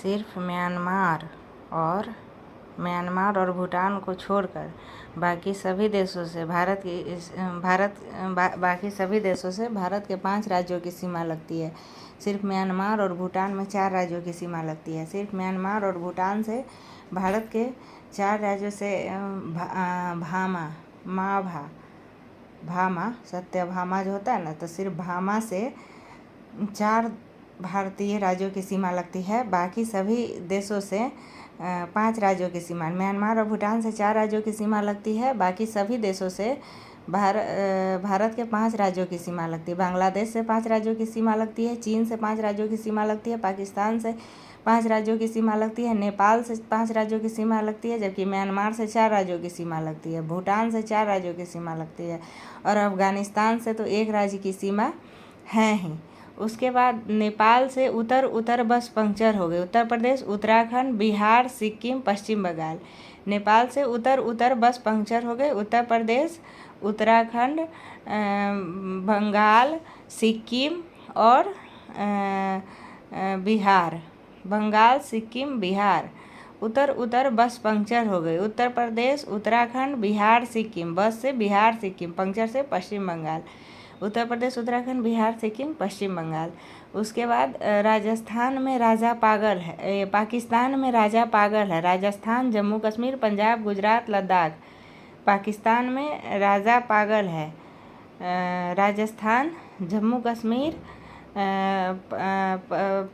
सिर्फ म्यांमार और भूटान को छोड़कर बाकी सभी देशों से बाकी सभी देशों से भारत के 5 राज्यों की सीमा लगती है। सिर्फ म्यांमार और भूटान में 4 राज्यों की सीमा लगती है। सिर्फ म्यांमार और भूटान से भारत के 4 राज्यों से सत्यभामा जो होता है ना, तो सिर्फ भामा से 4 भारतीय राज्यों की सीमा लगती है। बाकी सभी देशों से 5 राज्यों की सीमा, म्यांमार और भूटान से 4 राज्यों की सीमा लगती है। बाकी सभी देशों से भारत के 5 राज्यों की सीमा लगती है। बांग्लादेश से 5 राज्यों की सीमा लगती है। चीन से 5 राज्यों की सीमा लगती है। पाकिस्तान से 5 राज्यों की सीमा लगती है। नेपाल से 5 राज्यों की सीमा लगती है, जबकि म्यांमार से 4 राज्यों की सीमा लगती है। भूटान से 4 राज्यों की सीमा लगती है और अफगानिस्तान से तो 1 राज्य की सीमा है ही। उसके बाद नेपाल से उत्तर बस पंक्चर हो गए। उत्तर प्रदेश, उत्तराखंड, बिहार, सिक्किम, पश्चिम बंगाल। नेपाल से उत्तर बस पंक्चर हो गए। उत्तर प्रदेश, उत्तराखंड, बंगाल, सिक्किम और बिहार। बंगाल, सिक्किम, बिहार। उत्तर बस पंक्चर हो गए। उत्तर प्रदेश, उत्तराखंड, बिहार, सिक्किम। बस से बिहार, सिक्किम। पंक्चर से पश्चिम बंगाल। उत्तर प्रदेश, उत्तराखंड, बिहार, सिक्किम, पश्चिम बंगाल। उसके बाद राजस्थान में राजा पागल है। पाकिस्तान में राजा पागल है। राजस्थान, जम्मू कश्मीर, पंजाब, गुजरात, लद्दाख। पाकिस्तान में राजा पागल है। राजस्थान, जम्मू कश्मीर,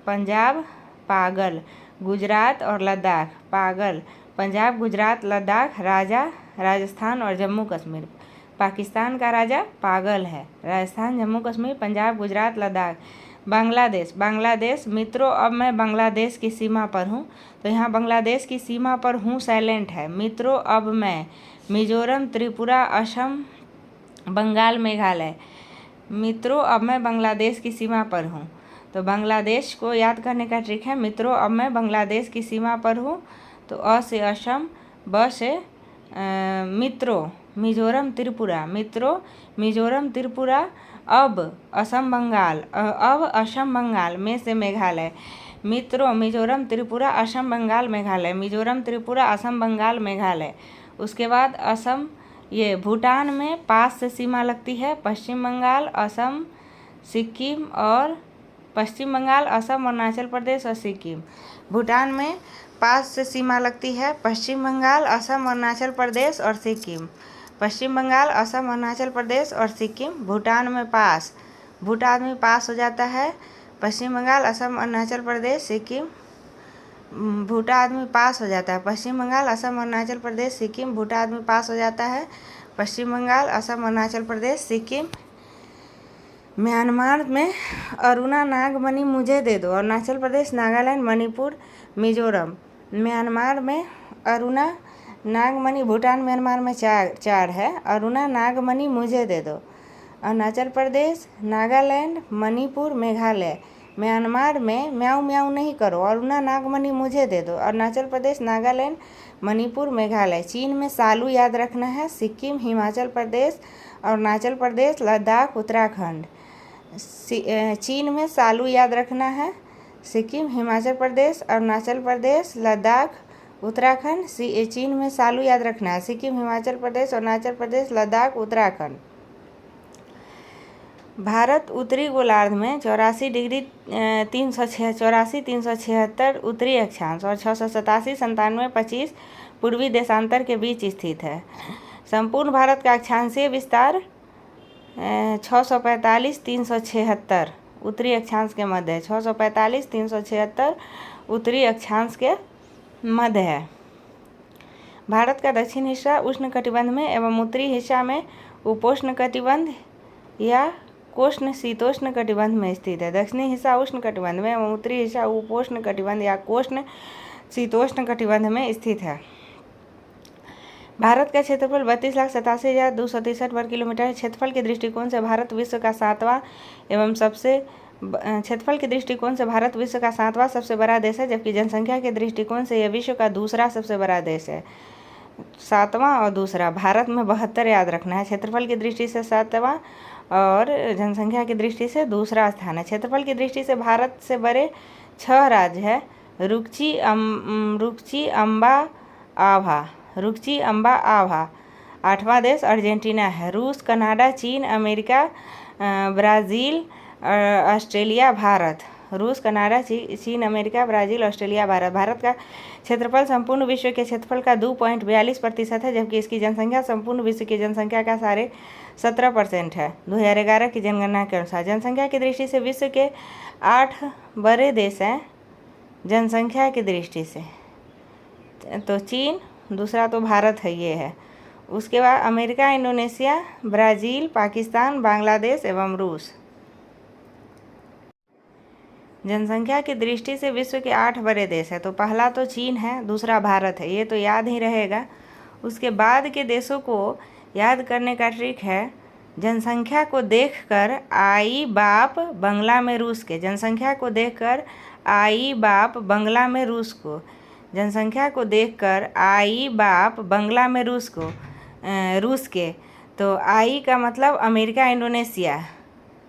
पंजाब पागल, गुजरात और लद्दाख पागल। पंजाब, गुजरात, लद्दाख राजा, राजस्थान और जम्मू कश्मीर। पाकिस्तान का राजा पागल है। राजस्थान, जम्मू कश्मीर, पंजाब, गुजरात, लद्दाख। बांग्लादेश मित्रों, अब मैं बांग्लादेश की सीमा पर हूँ, तो यहाँ बांग्लादेश की सीमा पर हूँ साइलेंट है। मित्रों, अब मैं मिजोरम, त्रिपुरा, असम, बंगाल, मेघालय। मित्रों, अब मैं बांग्लादेश की सीमा पर हूँ। तो बांग्लादेश को याद करने का ट्रिक है, मित्रों अब मैं बांग्लादेश की सीमा पर हूँ। तो अ से असम, ब से मित्रों मिजोरम, त्रिपुरा। मित्रों, मिजोरम, त्रिपुरा। अब असम, बंगाल। अब असम, बंगाल। में से मेघालय। मित्रों, मिजोरम, त्रिपुरा, असम, बंगाल, मेघालय। मिजोरम, त्रिपुरा, असम, बंगाल, मेघालय। उसके बाद असम, ये भूटान में पास से सीमा लगती है। पश्चिम बंगाल, असम, सिक्किम और पश्चिम बंगाल, असम, अरुणाचल प्रदेश और सिक्किम। भूटान में पास से सीमा लगती है। पश्चिम बंगाल, असम, अरुणाचल प्रदेश और सिक्किम। पश्चिम बंगाल, असम, अरुणाचल प्रदेश और सिक्किम। भूटान में पास, भूटान में पास हो जाता है। पश्चिम बंगाल, असम, अरुणाचल प्रदेश, सिक्किम। भूटान में पास हो जाता है। पश्चिम बंगाल, असम, अरुणाचल प्रदेश, सिक्किम। भूटान में पास हो जाता है। पश्चिम बंगाल, असम, अरुणाचल प्रदेश, सिक्किम। म्यांमार में अरुणा, नागमणि मुझे दे दो। अरुणाचल प्रदेश, नागालैंड, मणिपुर, मिजोरम। म्यांमार में अरुणा, नागमणि। भूटान, म्यांमार में 4 है। अरुणा, नागमणि मुझे दे दो। अरुणाचल प्रदेश, नागालैंड, मणिपुर, मेघालय। म्यांमार में म्याऊं म्याऊं नहीं करो, अरुणा, नागमणि मुझे दे दो। अरुणाचल प्रदेश, नागालैंड, मणिपुर, मेघालय। चीन में सालू याद रखना है। सिक्किम, हिमाचल प्रदेश, अरुणाचल प्रदेश, लद्दाख, उत्तराखंड। चीन में सालू याद रखना है। सिक्किम, हिमाचल प्रदेश, अरुणाचल प्रदेश, लद्दाख, उत्तराखंड। चीन में सालू याद रखना है। सिक्किम, हिमाचल प्रदेश, अरुणाचल प्रदेश, लद्दाख, उत्तराखंड। भारत उत्तरी गोलार्ध में 84 376 उत्तरी अक्षांश और 687 97 25 पूर्वी देशांतर के बीच स्थित है। संपूर्ण भारत का अक्षांशीय विस्तार 645 376 उत्तरी अक्षांश के मध्य है। 645 376 उत्तरी अक्षांश के मध्य है। भारत का दक्षिण हिस्सा उष्णकटिबंध में एवं उत्तरी हिस्सा में उपोष्ण कटिबंध या कोष्ण शीतोष्ण कटिबंध में स्थित है। दक्षिणी हिस्सा उष्ण कटिबंध में एवं उत्तरी हिस्सा उपोष्ण कटिबंध या कोष्ण शीतोष्ण कटिबंध में स्थित है। भारत का क्षेत्रफल 32,87,263 वर्ग किलोमीटर है। क्षेत्रफल के दृष्टिकोण से भारत विश्व का 7वां सबसे बड़ा देश है, जबकि जनसंख्या के दृष्टिकोण से यह विश्व का दूसरा सबसे बड़ा देश है। 7वां और दूसरा। भारत में 72 याद रखना है। क्षेत्रफल की दृष्टि से 7वां और जनसंख्या की दृष्टि से दूसरा स्थान है। क्षेत्रफल की दृष्टि से भारत से बड़े 6 राज्य है। रुकची अम्बा आभा। 8वां देश अर्जेंटीना है। रूस, कनाडा, चीन, अमेरिका, ब्राज़ील, ऑस्ट्रेलिया, भारत। रूस, कनाडा, चीन, America, Brazil, Australia, Bharat. Bharat का क्षेत्रफल संपूर्ण विश्व के क्षेत्रफल का 2.42% है, जबकि इसकी जनसंख्या संपूर्ण विश्व की जनसंख्या का 17.5% है। 2011 की जनगणना के अनुसार जनसंख्या की दृष्टि से विश्व के 8 बड़े देश हैं। जनसंख्या की दृष्टि से तो चीन, दूसरा तो भारत है, ये है। उसके बाद America, Indonesia, Brazil, Pakistan, Bangladesh एवं रूस। जनसंख्या की दृष्टि से विश्व के 8 बड़े देश है। तो पहला तो चीन है, दूसरा भारत है, ये तो याद ही रहेगा। उसके बाद के देशों को याद करने का ट्रिक है, जनसंख्या को देखकर आई बाप बंगला में रूस के। जनसंख्या को देखकर आई बाप बंगला में रूस को। जनसंख्या को देखकर आई बाप बंगला में रूस को, रूस के। तो आई का मतलब अमेरिका, इंडोनेशिया।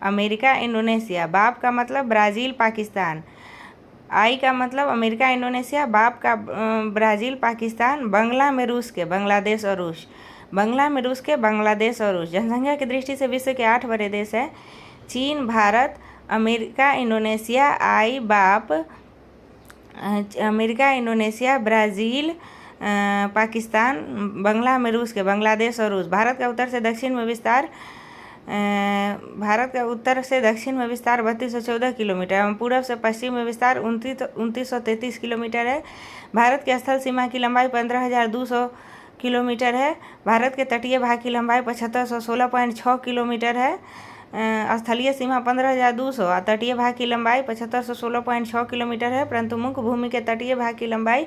America, Indonesia. बाप का मतलब ब्राज़ील, पाकिस्तान। आई का मतलब अमेरिका, इंडोनेशिया। बाप का ब्राज़ील, पाकिस्तान। बंगला में रूस के, बांग्लादेश और रूस। बंगला में रूस के, बांग्लादेश और रूस। जनसंख्या की दृष्टि से विश्व के 8 बड़े देश हैं, चीन, भारत, अमेरिका, इंडोनेशिया, आई बाप, अमेरिका, इंडोनेशिया, ब्राज़ील, पाकिस्तान, बंगला में रूस के, बांग्लादेश और रूस। भारत का उत्तर से दक्षिण में विस्तार 3214 किलोमीटर एवं पूर्व से पश्चिम में विस्तार 2933 किलोमीटर है। भारत के स्थल सीमा की लंबाई 15,200 किलोमीटर है। भारत के तटीय भाग की लंबाई 7516.6 किलोमीटर है। स्थलीय सीमा 15,200 और तटीय भाग की लंबाई 7516.6 किलोमीटर है, परंतु मुख्य भूमि के तटीय भाग की लंबाई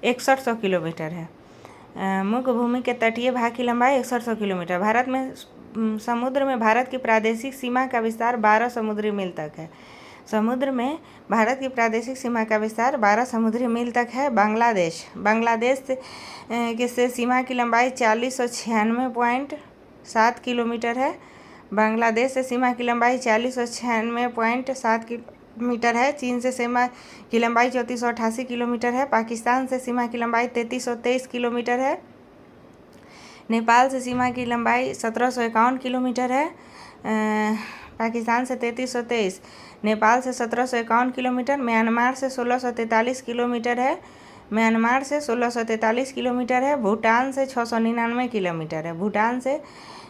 6100 किलोमीटर है। मुख्य भूमि के तटीय भाग की लंबाई 6100 किलोमीटर। भारत में समुद्र में भारत की प्रादेशिक सीमा का विस्तार 12 समुद्री मील तक है। समुद्र में भारत की प्रादेशिक सीमा का विस्तार 12 समुद्री मील तक है। बांग्लादेश से सीमा की लंबाई 4096.7 किलोमीटर है। बांग्लादेश से सीमा की लंबाई 4096.7 किलोमीटर है। चीन से सीमा की लंबाई 3488 किलोमीटर है। पाकिस्तान से सीमा की लंबाई 3323 किलोमीटर है। नेपाल से सीमा की लंबाई 1751 किलोमीटर है। पाकिस्तान से 3323, नेपाल से 1751 किलोमीटर, म्यांमार से 1643 किलोमीटर है। म्यांमार से 1643 किलोमीटर है। भूटान से 699 किलोमीटर है। भूटान से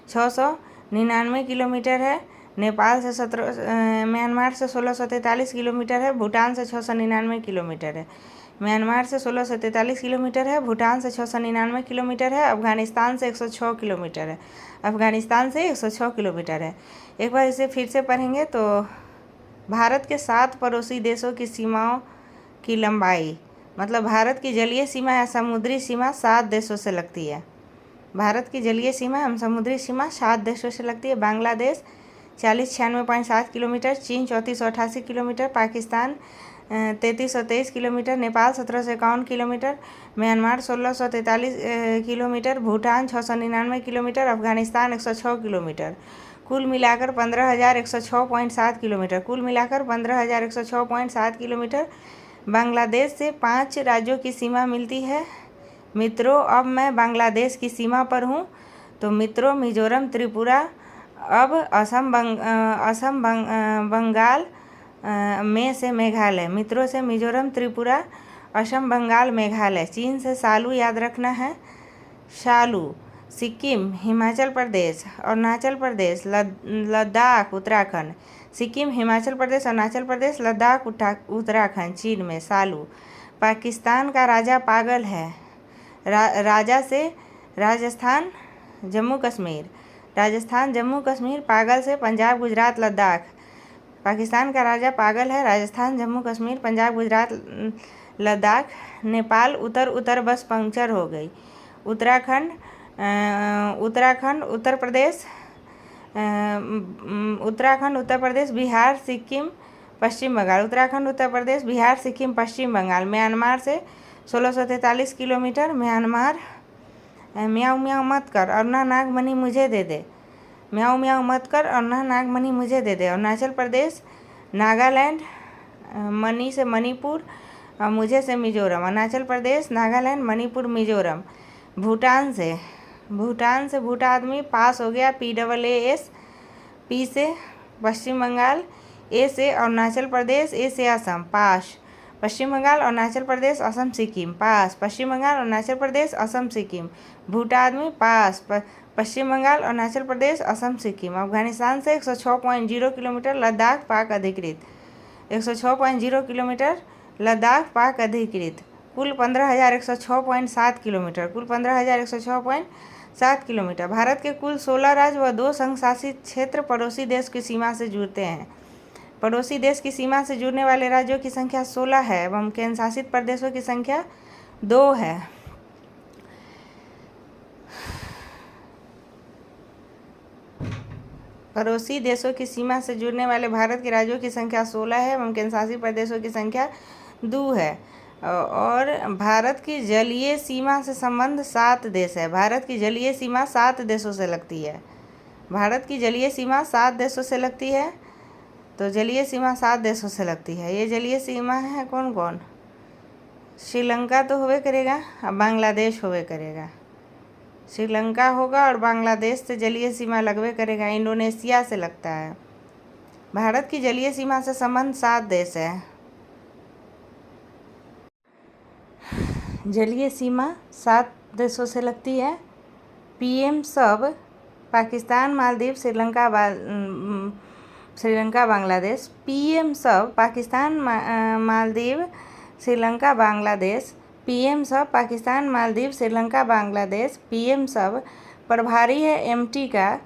699 किलोमीटर है। नेपाल से म्यांमार से 1643 किलोमीटर है। भूटान से 699 किलोमीटर है। म्यांमार से 1643 किलोमीटर है। भूटान से 699 किलोमीटर है। अफगानिस्तान से 106 किलोमीटर है। अफगानिस्तान से 106 किलोमीटर है। एक बार इसे फिर से पढ़ेंगे तो भारत के 7 पड़ोसी देशों की सीमाओं की लंबाई, मतलब भारत की जलीय सीमा या समुद्री सीमा 7 देशों से लगती है। भारत की जलीय सीमा एवं समुद्री सीमा 7 देशों से लगती है। बांग्लादेश 4096.7 किलोमीटर, चीन 3488 kilometre, Pakistan 3323 kilometre, Nepal 1751 kilometre, Myanmar 1643 kilometre, Bhutan 699 kilometre, Afghanistan 106 kilometre. कुल मिलाकर 15,106.7 किलोमीटर। कुल मिलाकर 15,106.7 किलोमीटर। बांग्लादेश से 5 राज्यों की सीमा मिलती है। मित्रों, अब मैं बांग्लादेश की सीमा पर हूँ। तो मित्रों, मिजोरम, त्रिपुरा, अब असम, बंगाल में से मेघालय। मित्रों से मिजोरम, त्रिपुरा, असम, बंगाल, मेघालय। चीन से सालू याद रखना है। सालू। सिक्किम, हिमाचल प्रदेश, अरुणाचल प्रदेश, लद्दाख, उत्तराखंड। सिक्किम, हिमाचल प्रदेश, अरुणाचल प्रदेश, लद्दाख, उत्तराखंड। चीन में सालू। पाकिस्तान का राजा पागल है। राजा से राजस्थान, जम्मू कश्मीर। राजस्थान, जम्मू कश्मीर। पागल से पंजाब, गुजरात, लद्दाख। पाकिस्तान का राजा पागल है। राजस्थान, जम्मू कश्मीर, पंजाब, गुजरात, लद्दाख। नेपाल, उत्तर बस पंक्चर हो गई। उत्तराखंड, उत्तर प्रदेश, बिहार, सिक्किम, पश्चिम बंगाल। उत्तराखंड, उत्तर प्रदेश, बिहार, सिक्किम, पश्चिम बंगाल। म्यांमार से 1643 किलोमीटर। म्यांमार। म्याऊं म्याऊं मत कर और ना नागमणि मुझे दे दे। म्याऊं म्याऊं मत कर और ना नागमणि मुझे दे दे। अरुणाचल प्रदेश, नागालैंड, मणि से मणिपुर, और मुझे से मिजोरम, अरुणाचल प्रदेश, नागालैंड, मणिपुर, मिजोरम। भूटान से भूटा आदमी, पास हो गया, PAAS, पी से पश्चिम बंगाल, ए से अरुणाचल प्रदेश, ए से असम, पास। पश्चिम बंगाल, अरुणाचल प्रदेश, असम, सिक्किम, पास। पश्चिम बंगाल, अरुणाचल प्रदेश, असम, सिक्किम। भूटा आदमी, पास। पश्चिम बंगाल, अरुणाचल प्रदेश, असम, सिक्किम। अफगानिस्तान से 106.0 किलोमीटर, लद्दाख पाक अधिकृत। 106.0 किलोमीटर, लद्दाख पाक अधिकृत। कुल 15,106.7 किलोमीटर, कुल 15,106.7 किलोमीटर। भारत के कुल 16 राज्य व 2 संघ शासित क्षेत्र पड़ोसी देश की सीमा से जुड़ते हैं। पड़ोसी देश की सीमा से जुड़ने वाले राज्यों की संख्या 16 है एवं केंद्र शासित प्रदेशों की संख्या 2 है। पड़ोसी देशों की सीमा से जुड़ने वाले भारत के राज्यों की संख्या 16 है एवं केंद्र शासित प्रदेशों की संख्या 2 है। और भारत की जलीय सीमा से संबंध 7 देश है। भारत की जलीय सीमा 7 देशों से लगती है। भारत की जलीय सीमा 7 देशों से लगती है। तो जलीय सीमा 7 देशों से लगती है। ये जलीय सीमा है कौन कौन? श्रीलंका तो होवे करेगा, अब बांग्लादेश होवे करेगा। श्रीलंका होगा और बांग्लादेश से जलीय सीमा लगवे करेगा। इंडोनेशिया से लगता है। भारत की जलीय सीमा से संबंध 7 देश है। जलीय सीमा 7 देशों से लगती है। PM सब पाकिस्तान, मालदीव, श्रीलंका, बांग्लादेश। PM सब पाकिस्तान, मालदीव, श्रीलंका, बांग्लादेश। PM सब पाकिस्तान, मालदीव, श्रीलंका, बांग्लादेश। PM सब प्रभारी है MT का,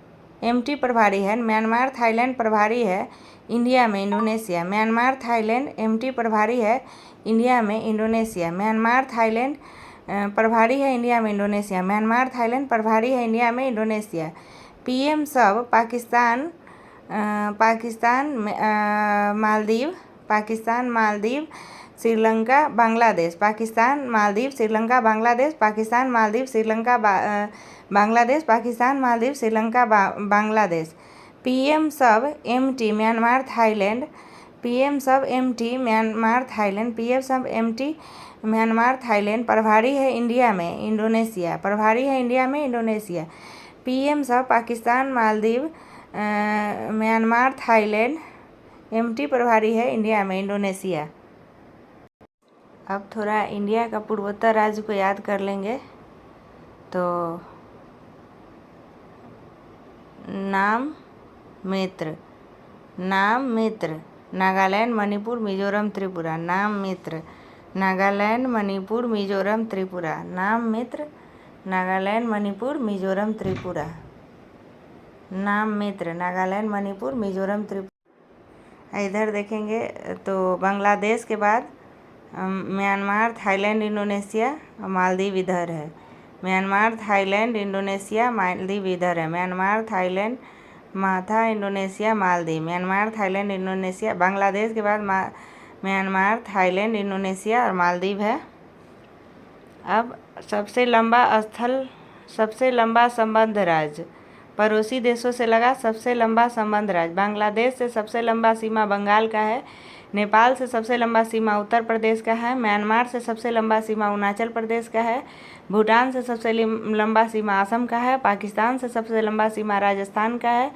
MT प्रभारी है म्यांमार, थाईलैंड प्रभारी है इंडिया में, इंडोनेशिया। म्यांमार, थाईलैंड, MT प्रभारी है इंडिया में, इंडोनेशिया। म्यांमार, थाईलैंड प्रभारी है इंडिया में, इंडोनेशिया। म्यांमार, थाईलैंड प्रभारी है इंडिया में, इंडोनेशिया। PM सब पाकिस्तान, मालदीव, श्रीलंका, बांग्लादेश। पाकिस्तान, मालदीव, श्रीलंका, बांग्लादेश। पाकिस्तान, मालदीव, श्रीलंका, बांग्लादेश। पाकिस्तान, मालदीव, श्रीलंका, बांग्लादेश। PM सब MT म्यांमार, थाईलैंड। PM सब MT म्यांमार, थाईलैंड। PM सब MT म्यांमार, थाईलैंड प्रभारी है इंडिया में, इंडोनेशिया। प्रभारी है इंडिया में, इंडोनेशिया। PM सब Pakistan, Maldives, Myanmar, Thailand. MT प्रभारी है इंडिया में, इंडोनेशिया। अब थोड़ा इंडिया का पूर्वोत्तर राज्य को याद कर लेंगे। तो नाम मित्र, नागालैंड, मणिपुर, मिजोरम, त्रिपुरा। नाम मित्र, नागालैंड, मणिपुर, मिजोरम, त्रिपुरा। नाम मित्र, नागालैंड, मणिपुर, मिजोरम, त्रिपुरा। नाम मित्र, नागालैंड, मणिपुर, मिजोरम, त्रिपुरा। इधर देखेंगे तो बांग्लादेश के बाद म्यांमार, थाईलैंड, इंडोनेशिया और मालदीव इधर है। म्यांमार, थाईलैंड, इंडोनेशिया, मालदीव इधर है। Myanmar, Thailand, Indonesia, Maldives. Myanmar, Thailand, Indonesia. Bangladesh के बाद म्यांमार, थाईलैंड, इंडोनेशिया और मालदीव है। अब सबसे लंबा संबंध राज्य, पड़ोसी देशों से लगा सबसे लंबा संबंध राज्य। बांग्लादेश से सबसे लंबा सीमा बंगाल का है। नेपाल से सबसे लंबा सीमा उत्तर प्रदेश का है। म्यांमार से सबसे लंबा सीमा अरुणाचल प्रदेश का है। भूटान से सबसे लंबा सीमा असम का है। पाकिस्तान से सबसे लंबा सीमा राजस्थान का है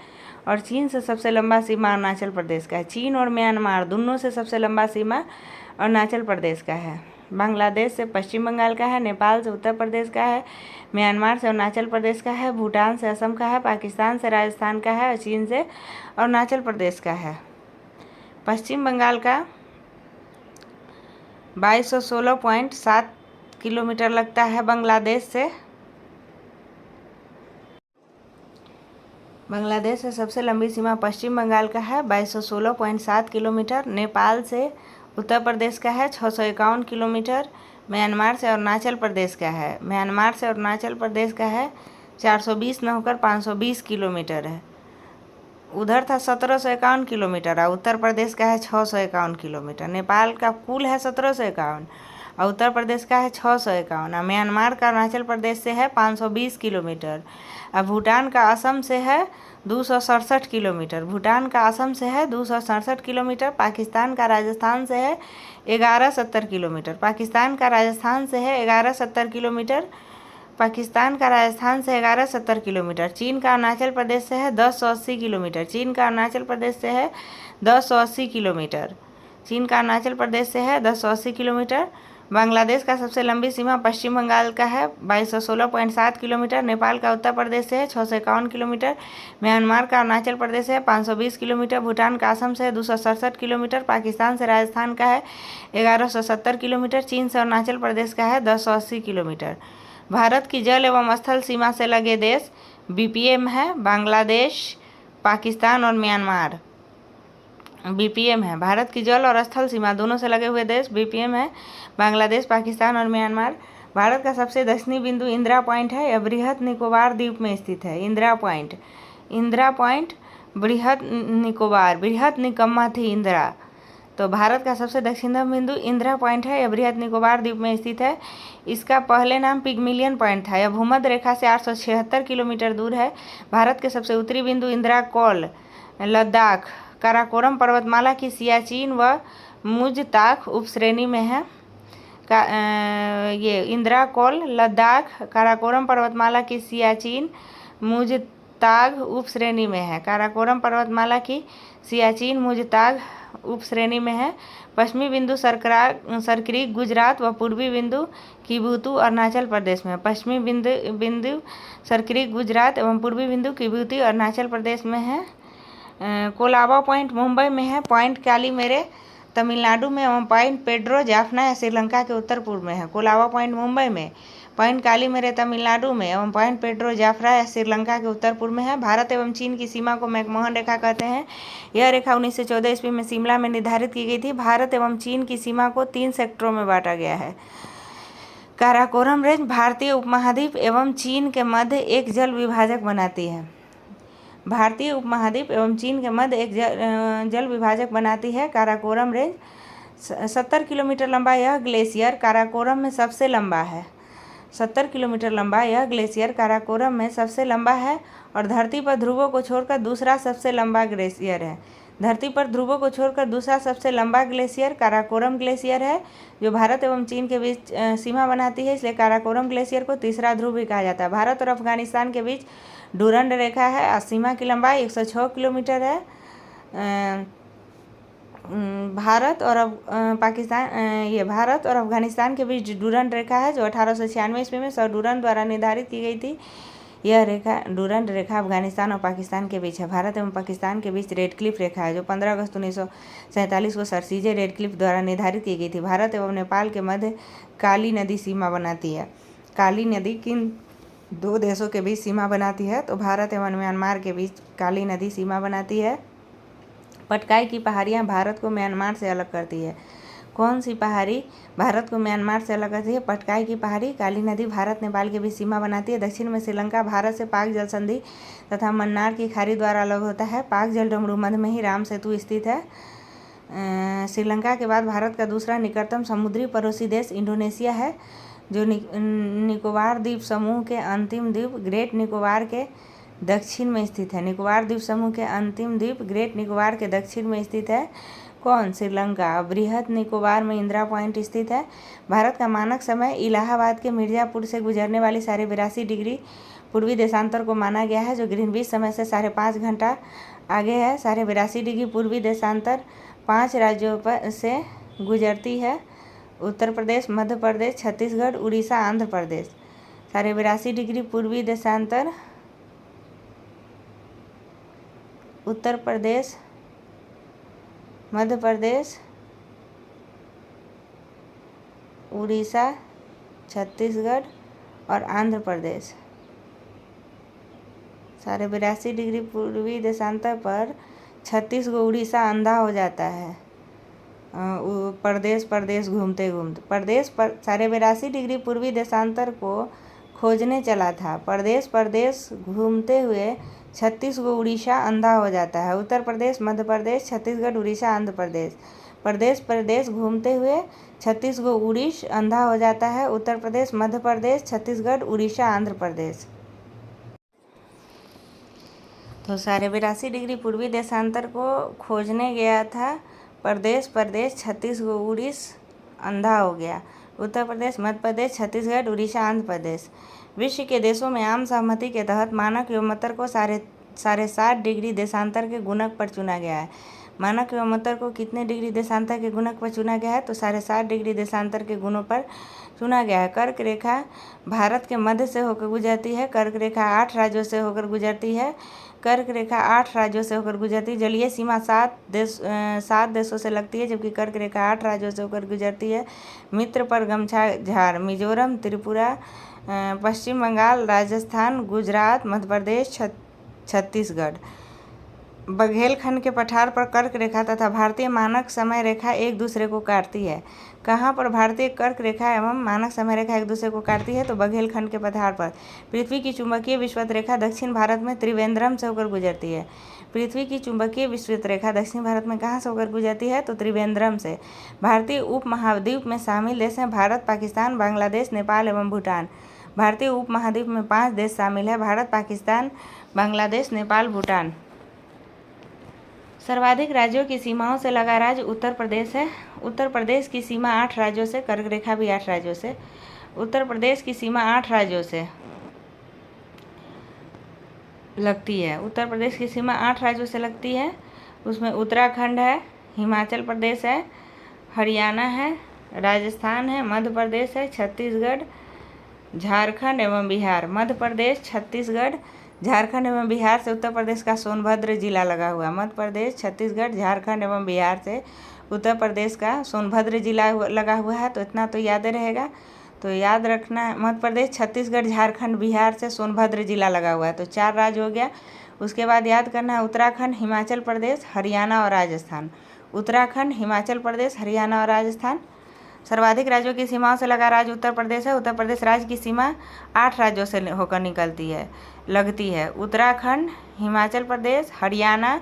और चीन से सबसे लंबा सीमा अरुणाचल प्रदेश का है। चीन और म्यांमार दोनों से सबसे लंबा सीमा अरुणाचल प्रदेश का है। बांग्लादेश से पश्चिम बंगाल का है। नेपाल से उत्तर प्रदेश का है। म्यांमार से अरुणाचल प्रदेश का है। भूटान से असम का है। पाकिस्तान से राजस्थान का है और चीन से अरुणाचल प्रदेश का है। पश्चिम बंगाल का 2216.7 किलोमीटर लगता है बांग्लादेश से। बांग्लादेश से सबसे लंबी सीमा पश्चिम बंगाल का है 2216.7 किलोमीटर। नेपाल से उत्तर प्रदेश का है 651 किलोमीटर। म्यांमार से अरुणाचल प्रदेश का है 420 न होकर 520 किलोमीटर है। उधर था 1751 किलोमीटर और उत्तर प्रदेश का है 651 किलोमीटर। नेपाल का कुल है 1751 और उत्तर प्रदेश का है 651। और म्यांमार का अरुणाचल प्रदेश से है 520 किलोमीटर। और भूटान का असम से है 267 किलोमीटर। भूटान का असम से है 267 किलोमीटर। पाकिस्तान का राजस्थान से है 1170 किलोमीटर। पाकिस्तान का राजस्थान से है 1170 किलोमीटर। पाकिस्तान का राजस्थान से 1170 किलोमीटर। चीन का अरुणाचल प्रदेश से है 1080 किलोमीटर। चीन का अरुणाचल प्रदेश से है 1080 किलोमीटर। चीन का अरुणाचल प्रदेश से है 1080 किलोमीटर। बांग्लादेश का सबसे लंबी सीमा पश्चिम बंगाल का है 2216.7 किलोमीटर। नेपाल का उत्तर प्रदेश से है 651 किलोमीटर। म्यांमार का अरुणाचल प्रदेश से है 520 किलोमीटर। भूटान का असम से है 267 किलोमीटर। पाकिस्तान से राजस्थान का है 1170 किलोमीटर। चीन से अरुणाचल प्रदेश का है 1080 किलोमीटर। भारत की जल एवं स्थल सीमा से लगे देश बीपीएम है बांग्लादेश, पाकिस्तान और म्यांमार। बीपीएम है भारत की जल और स्थल सीमा दोनों से लगे हुए देश बीपीएम है बांग्लादेश, पाकिस्तान और म्यांमार। भारत का सबसे दक्षिणी बिंदु इंदिरा पॉइंट है। यह बृहद निकोबार द्वीप में स्थित है। इंदिरा पॉइंट बृहद निकोबार, बृहद निकम्मा थी इंदिरा। तो भारत का सबसे दक्षिणतम बिंदु इंदिरा पॉइंट है। यह बृहद निकोबार द्वीप में स्थित है। इसका पहले नाम पिग्मिलियन पॉइंट था। यह भूमध्य रेखा से 876 किलोमीटर दूर है। भारत के सबसे उत्तरी बिंदु इंदिरा कौल, लद्दाख, काराकोरम पर्वतमाला की सियाचिन व मुजताग उपश्रेणी में है। ये इंदिरा कौल, लद्दाख, काराकोरम पर्वतमाला की सियाचिन मुजताग उपश्रेणी में है। काराकोरम पर्वतमाला की सियाचिन मुजताग उपश्रेणी में है। पश्चिमी बिंदु सरक्रीक गुजरात व पूर्वी बिंदु किबुतु अरुणाचल प्रदेश में। पश्चिमी बिंदु सरक्रीक गुजरात एवं पूर्वी बिंदु किबुतु अरुणाचल प्रदेश में है। कोलाबा पॉइंट मुंबई में है। पॉइंट कालीमेरे तमिलनाडु में एवं पॉइंट पेड्रो जाफना या श्रीलंका के उत्तर पूर्व में है। कोलाबा पॉइंट मुंबई में, पॉइंट कालीमेरे तमिलनाडु में एवं पॉइंट पेड्रो जाफरा या श्रीलंका के उत्तर पूर्व में है। भारत एवं चीन की सीमा को मैकमोहन रेखा कहते हैं। यह रेखा 1914 ईस्वी में शिमला में निर्धारित की गई थी। भारत एवं चीन की सीमा को 3 सेक्टरों में बांटा गया है। काराकोरम रेंज भारतीय उपमहाद्वीप एवं चीन के मध्य एक जल विभाजक बनाती है। भारतीय उपमहाद्वीप एवं चीन के मध्य एक जल विभाजक बनाती है। काराकोरम रेंज 70 किलोमीटर लंबा यह ग्लेशियर काराकोरम में सबसे लंबा है। 70 किलोमीटर लंबा यह ग्लेशियर काराकोरम में सबसे लंबा है और धरती पर ध्रुवों को छोड़कर दूसरा सबसे लंबा ग्लेशियर है। धरती पर ध्रुवों को छोड़कर दूसरा सबसे लंबा ग्लेशियर काराकोरम ग्लेशियर है, जो भारत एवं चीन के बीच सीमा बनाती है। इसलिए काराकोरम ग्लेशियर को तीसरा ध्रुव भी कहा जाता है। भारत और अफगानिस्तान के बीच डूरंड रेखा है। सीमा की लंबाई 106 किलोमीटर है। भारत और अफगानिस्तान के बीच डूरंड रेखा है, जो 1896 ईस्वी में सर डूरंड द्वारा निर्धारित की गई थी। यह रेखा डूरंड रेखा अफगानिस्तान और पाकिस्तान के बीच है। भारत एवं पाकिस्तान के बीच रेड क्लिफ रेखा है, जो 15 अगस्त 1947 को सर सीजे रेड क्लिफ द्वारा निर्धारित की गई थी। भारत एवं नेपाल के मध्य काली नदी सीमा बनाती है। काली नदी किन 2 देशों के बीच सीमा बनाती है? तो भारत एवं म्यांमार के बीच काली नदी सीमा बनाती है। पटकाई की पहाड़ियाँ भारत को म्यांमार से अलग करती है। कौन सी पहाड़ी भारत को म्यांमार से अलग करती है? पटकाई की पहाड़ी। काली नदी भारत नेपाल के बीच सीमा बनाती है। दक्षिण में श्रीलंका भारत से पाक जल संधि तथा मन्नार की खाड़ी द्वारा अलग होता है। पाक जल डमरू मध्य में ही राम सेतु स्थित है। श्रीलंका के बाद भारत का दूसरा निकटतम समुद्री पड़ोसी देश इंडोनेशिया है, जो निकोबार द्वीप समूह के अंतिम द्वीप ग्रेट निकोबार के दक्षिण में स्थित है। निकोबार द्वीप समूह के अंतिम द्वीप ग्रेट निकोबार के दक्षिण में स्थित है। कौन? श्रीलंका। बृहद निकोबार में इंदिरा पॉइंट स्थित है। भारत का मानक समय इलाहाबाद के मिर्जापुर से गुजरने वाली 82.5 डिग्री पूर्वी देशांतर को माना गया है, जो ग्रीनविच समय से 5.5 घंटा आगे है। 82.5 डिग्री पूर्वी देशांतर 5 राज्यों पर से गुजरती है: उत्तर प्रदेश, मध्य प्रदेश, छत्तीसगढ़, उड़ीसा, आंध्र प्रदेश। 82.5 डिग्री पूर्वी देशांतर उत्तर प्रदेश, मध्य प्रदेश, उड़ीसा, छत्तीसगढ़ और आंध्र प्रदेश। 82.5 डिग्री पूर्वी देशांतर पर 36 को उड़ीसा अंधा हो जाता है प्रदेश घूमते घूमते। 82.5 डिग्री पूर्वी देशांतर को खोजने चला था। प्रदेश घूमते हुए 36 गो उड़ीसा अंधा हो जाता है। उत्तर प्रदेश, मध्य प्रदेश, छत्तीसगढ़, उड़ीसा, आंध्र प्रदेश। प्रदेश प्रदेश घूमते हुए 36 गो उड़ीस अंधा हो जाता है। उत्तर प्रदेश, मध्य प्रदेश, छत्तीसगढ़, उड़ीसा, आंध्र प्रदेश। तो 82.5 डिग्री पूर्वी देशांतर को खोजने गया था। प्रदेश प्रदेश 36 गो उड़ीस अंधा हो गया। उत्तर प्रदेश, मध्य प्रदेश, छत्तीसगढ़, उड़ीसा, आंध्र प्रदेश। विश्व के देशों में आम सहमति के तहत मानक व्योमोत्तर को 7.5 डिग्री देशांतर के गुणक पर चुना गया है। मानक व्योमोत्तर को कितने डिग्री देशांतर के गुणक पर चुना गया है? तो 7.5 डिग्री देशांतर के गुणों पर चुना गया है। कर्क रेखा भारत के मध्य से होकर गुजरती है। कर्क रेखा 8 राज्यों से होकर गुजरती है। कर्क रेखा 8 राज्यों से होकर गुजरती है। जलीय सीमा 7 देशों से लगती है, जबकि कर्क रेखा 8 राज्यों से होकर गुजरती है। मित्र पर गमछा झाड़ मिजोरम, त्रिपुरा, पश्चिम बंगाल, राजस्थान, गुजरात, मध्य प्रदेश, छत्तीसगढ़। बघेलखंड के पठार पर कर्क रेखा तथा भारतीय मानक समय रेखा एक दूसरे को काटती है। कहाँ पर भारतीय कर्क रेखा एवं मानक समय रेखा एक दूसरे को काटती है? तो बघेलखंड के पठार पर। पृथ्वी की चुंबकीय विषुवत रेखा दक्षिण भारत में त्रिवेंद्रम से होकर गुजरती है। पृथ्वी की चुंबकीय विषुवत रेखा दक्षिण भारत में कहाँ से होकर गुजरती है? तो त्रिवेंद्रम से। भारतीय उपमहाद्वीप में शामिल देश हैं भारत, पाकिस्तान, बांग्लादेश, नेपाल एवं भूटान। भारतीय उपमहाद्वीप में 5 देश शामिल है: भारत, पाकिस्तान, बांग्लादेश, नेपाल, भूटान। सर्वाधिक राज्यों की सीमाओं से लगा राज्य उत्तर प्रदेश है। उत्तर प्रदेश की सीमा 8 राज्यों से, कर्क रेखा भी 8 राज्यों से। उत्तर प्रदेश की सीमा 8 राज्यों से लगती है। उत्तर प्रदेश की सीमा 8 राज्यों से लगती है। उसमें उत्तराखंड है, हिमाचल प्रदेश है, हरियाणा है, राजस्थान है, मध्य प्रदेश है, छत्तीसगढ़, झारखंड एवं बिहार। मध्य प्रदेश, छत्तीसगढ़, झारखंड एवं बिहार से उत्तर प्रदेश का सोनभद्र जिला लगा हुआ है। मध्य प्रदेश, छत्तीसगढ़, झारखंड एवं बिहार से उत्तर प्रदेश का सोनभद्र जिला लगा हुआ है। तो इतना तो याद रहेगा, तो याद रखना। मध्य प्रदेश, छत्तीसगढ़, झारखंड, बिहार से सोनभद्र जिला लगा हुआ है। तो 4 राज्य हो गया। उसके बाद याद करना है उत्तराखंड, हिमाचल प्रदेश, हरियाणा और राजस्थान। उत्तराखंड, हिमाचल प्रदेश, हरियाणा और राजस्थान। सर्वाधिक राज्यों की सीमाओं से लगा राज्य उत्तर प्रदेश है। उत्तर प्रदेश राज्य की सीमा 8 राज्यों से होकर लगती है। उत्तराखंड, हिमाचल प्रदेश, हरियाणा,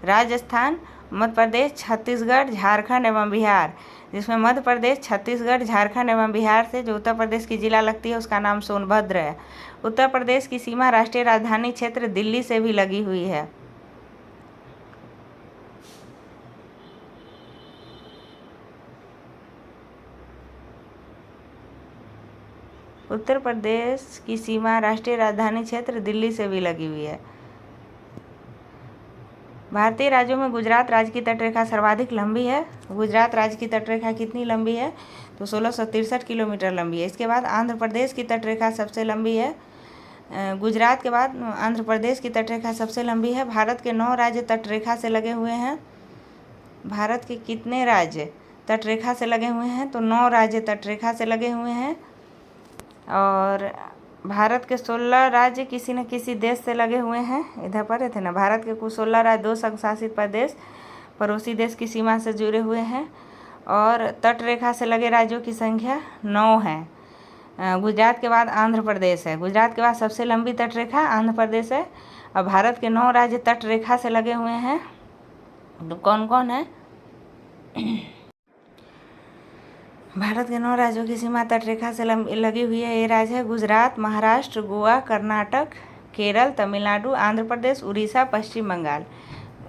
राजस्थान, मध्य प्रदेश, छत्तीसगढ़, झारखंड एवं बिहार, जिसमें मध्य प्रदेश, छत्तीसगढ़, झारखंड एवं बिहार से जो उत्तर प्रदेश की जिला लगती है उसका नाम सोनभद्र है। उत्तर प्रदेश की सीमा राष्ट्रीय राजधानी क्षेत्र दिल्ली से भी लगी हुई है। उत्तर प्रदेश की सीमा राष्ट्रीय राजधानी क्षेत्र दिल्ली से भी लगी हुई है। भारतीय राज्यों में गुजरात राज्य की तटरेखा सर्वाधिक लंबी है। गुजरात राज्य की तटरेखा कितनी लंबी है? तो 1663 किलोमीटर लंबी है। इसके बाद आंध्र प्रदेश की तटरेखा सबसे लंबी है। गुजरात के बाद आंध्र प्रदेश की तटरेखा सबसे लंबी है। भारत के 9 राज्य तटरेखा से लगे हुए हैं। भारत के कितने राज्य तटरेखा से लगे हुए हैं? तो 9 राज्य तटरेखा से लगे हुए हैं। और भारत के 16 राज्य किसी न किसी देश से लगे हुए हैं। इधर पढ़े थे ना, भारत के कुल 16 राज्य, 2 संघशासित प्रदेश पड़ोसी देश की सीमा से जुड़े हुए हैं। और तटरेखा से लगे राज्यों की संख्या 9 है। गुजरात के बाद आंध्र प्रदेश है। गुजरात के बाद सबसे लंबी तटरेखा आंध्र प्रदेश है। और भारत के 9 राज्य तटरेखा से लगे हुए हैं। तो कौन कौन है? भारत के 9 राज्यों की सीमा तटरेखा से लगी हुई है। ये राज्य है गुजरात, महाराष्ट्र, गोवा, कर्नाटक, केरल, तमिलनाडु, आंध्र प्रदेश, उड़ीसा, पश्चिम बंगाल।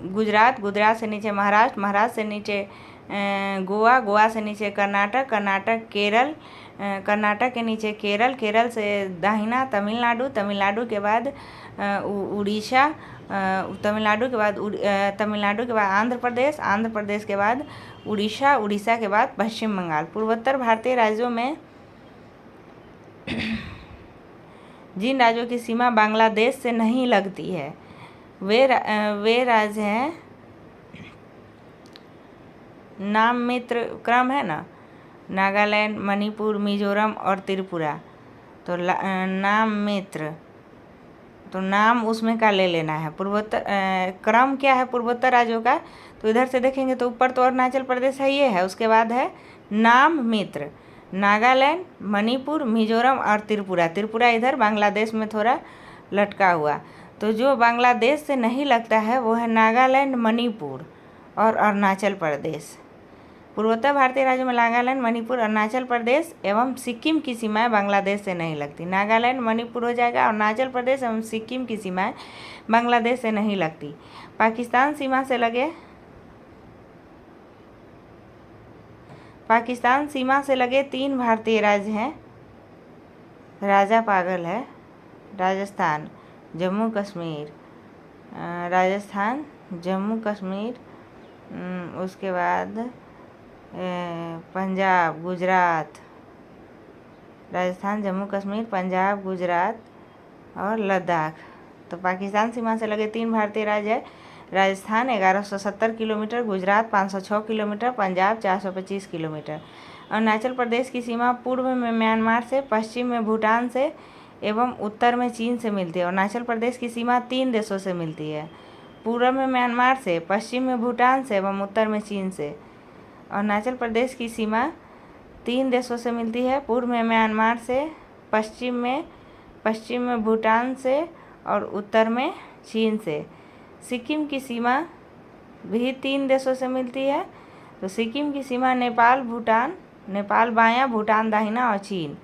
गुजरात से नीचे महाराष्ट्र, महाराष्ट्र से नीचे गोवा, गोवा से नीचे कर्नाटक, केरल, कर्नाटक के नीचे केरल से दाहिना तमिलनाडु, तमिलनाडु के बाद उड़ीसा, तमिलनाडु के बाद आंध्र प्रदेश के बाद उड़ीसा के बाद पश्चिम बंगाल। पूर्वोत्तर भारतीय राज्यों में जिन राज्यों की सीमा बांग्लादेश से नहीं लगती है वे राज्य हैं, नाम मित्र क्रम है ना, नागालैंड, मणिपुर, मिजोरम और त्रिपुरा। तो नाम मित्र, तो नाम उसमें का ले लेना है। पूर्वोत्तर क्रम क्या है पूर्वोत्तर राज्यों का? तो इधर से देखेंगे तो ऊपर तो अरुणाचल प्रदेश है, ये है। उसके बाद है नाम मित्र, नागालैंड, मणिपुर, मिजोरम और त्रिपुरा। त्रिपुरा इधर बांग्लादेश में थोड़ा लटका हुआ। तो जो बांग्लादेश से नहीं लगता है वो है नागालैंड, मणिपुर और अरुणाचल प्रदेश। पूर्वोत्तर भारतीय राज्यों में नागालैंड, मणिपुर, अरुणाचल प्रदेश एवं सिक्किम की सीमाएं बांग्लादेश से नहीं लगती। नागालैंड, मणिपुर हो जाएगा, अरुणाचल प्रदेश एवं सिक्किम की सीमाएं बांग्लादेश से नहीं लगती। पाकिस्तान सीमा से लगे 3 भारतीय राज्य हैं। राजा पागल है, राजस्थान, जम्मू कश्मीर, उसके बाद पंजाब, गुजरात, राजस्थान, जम्मू कश्मीर, पंजाब, गुजरात और लद्दाख। तो पाकिस्तान सीमा से लगे 3 भारतीय राज्य है। Rajasthan 1170 kilometre, Gujarat 506 kilometre, Punjab 425 kilometre. Arunachal Pradesh की सीमा पूर्व में म्यांमार से, पश्चिम में भूटान से एवं उत्तर में चीन से मिलती है। अरुणाचल प्रदेश की सीमा 3 देशों से मिलती है, पूर्व में म्यांमार से, पश्चिम में भूटान से एवं उत्तर में चीन से। अरुणाचल प्रदेश की सीमा 3 देशों से मिलती है, पूर्व में म्यांमार से, पश्चिम में भूटान से और उत्तर में चीन से। सिक्किम की सीमा भी 3 देशों से मिलती है। तो सिक्किम की सीमा नेपाल बायां, भूटान दाहिना और चीन।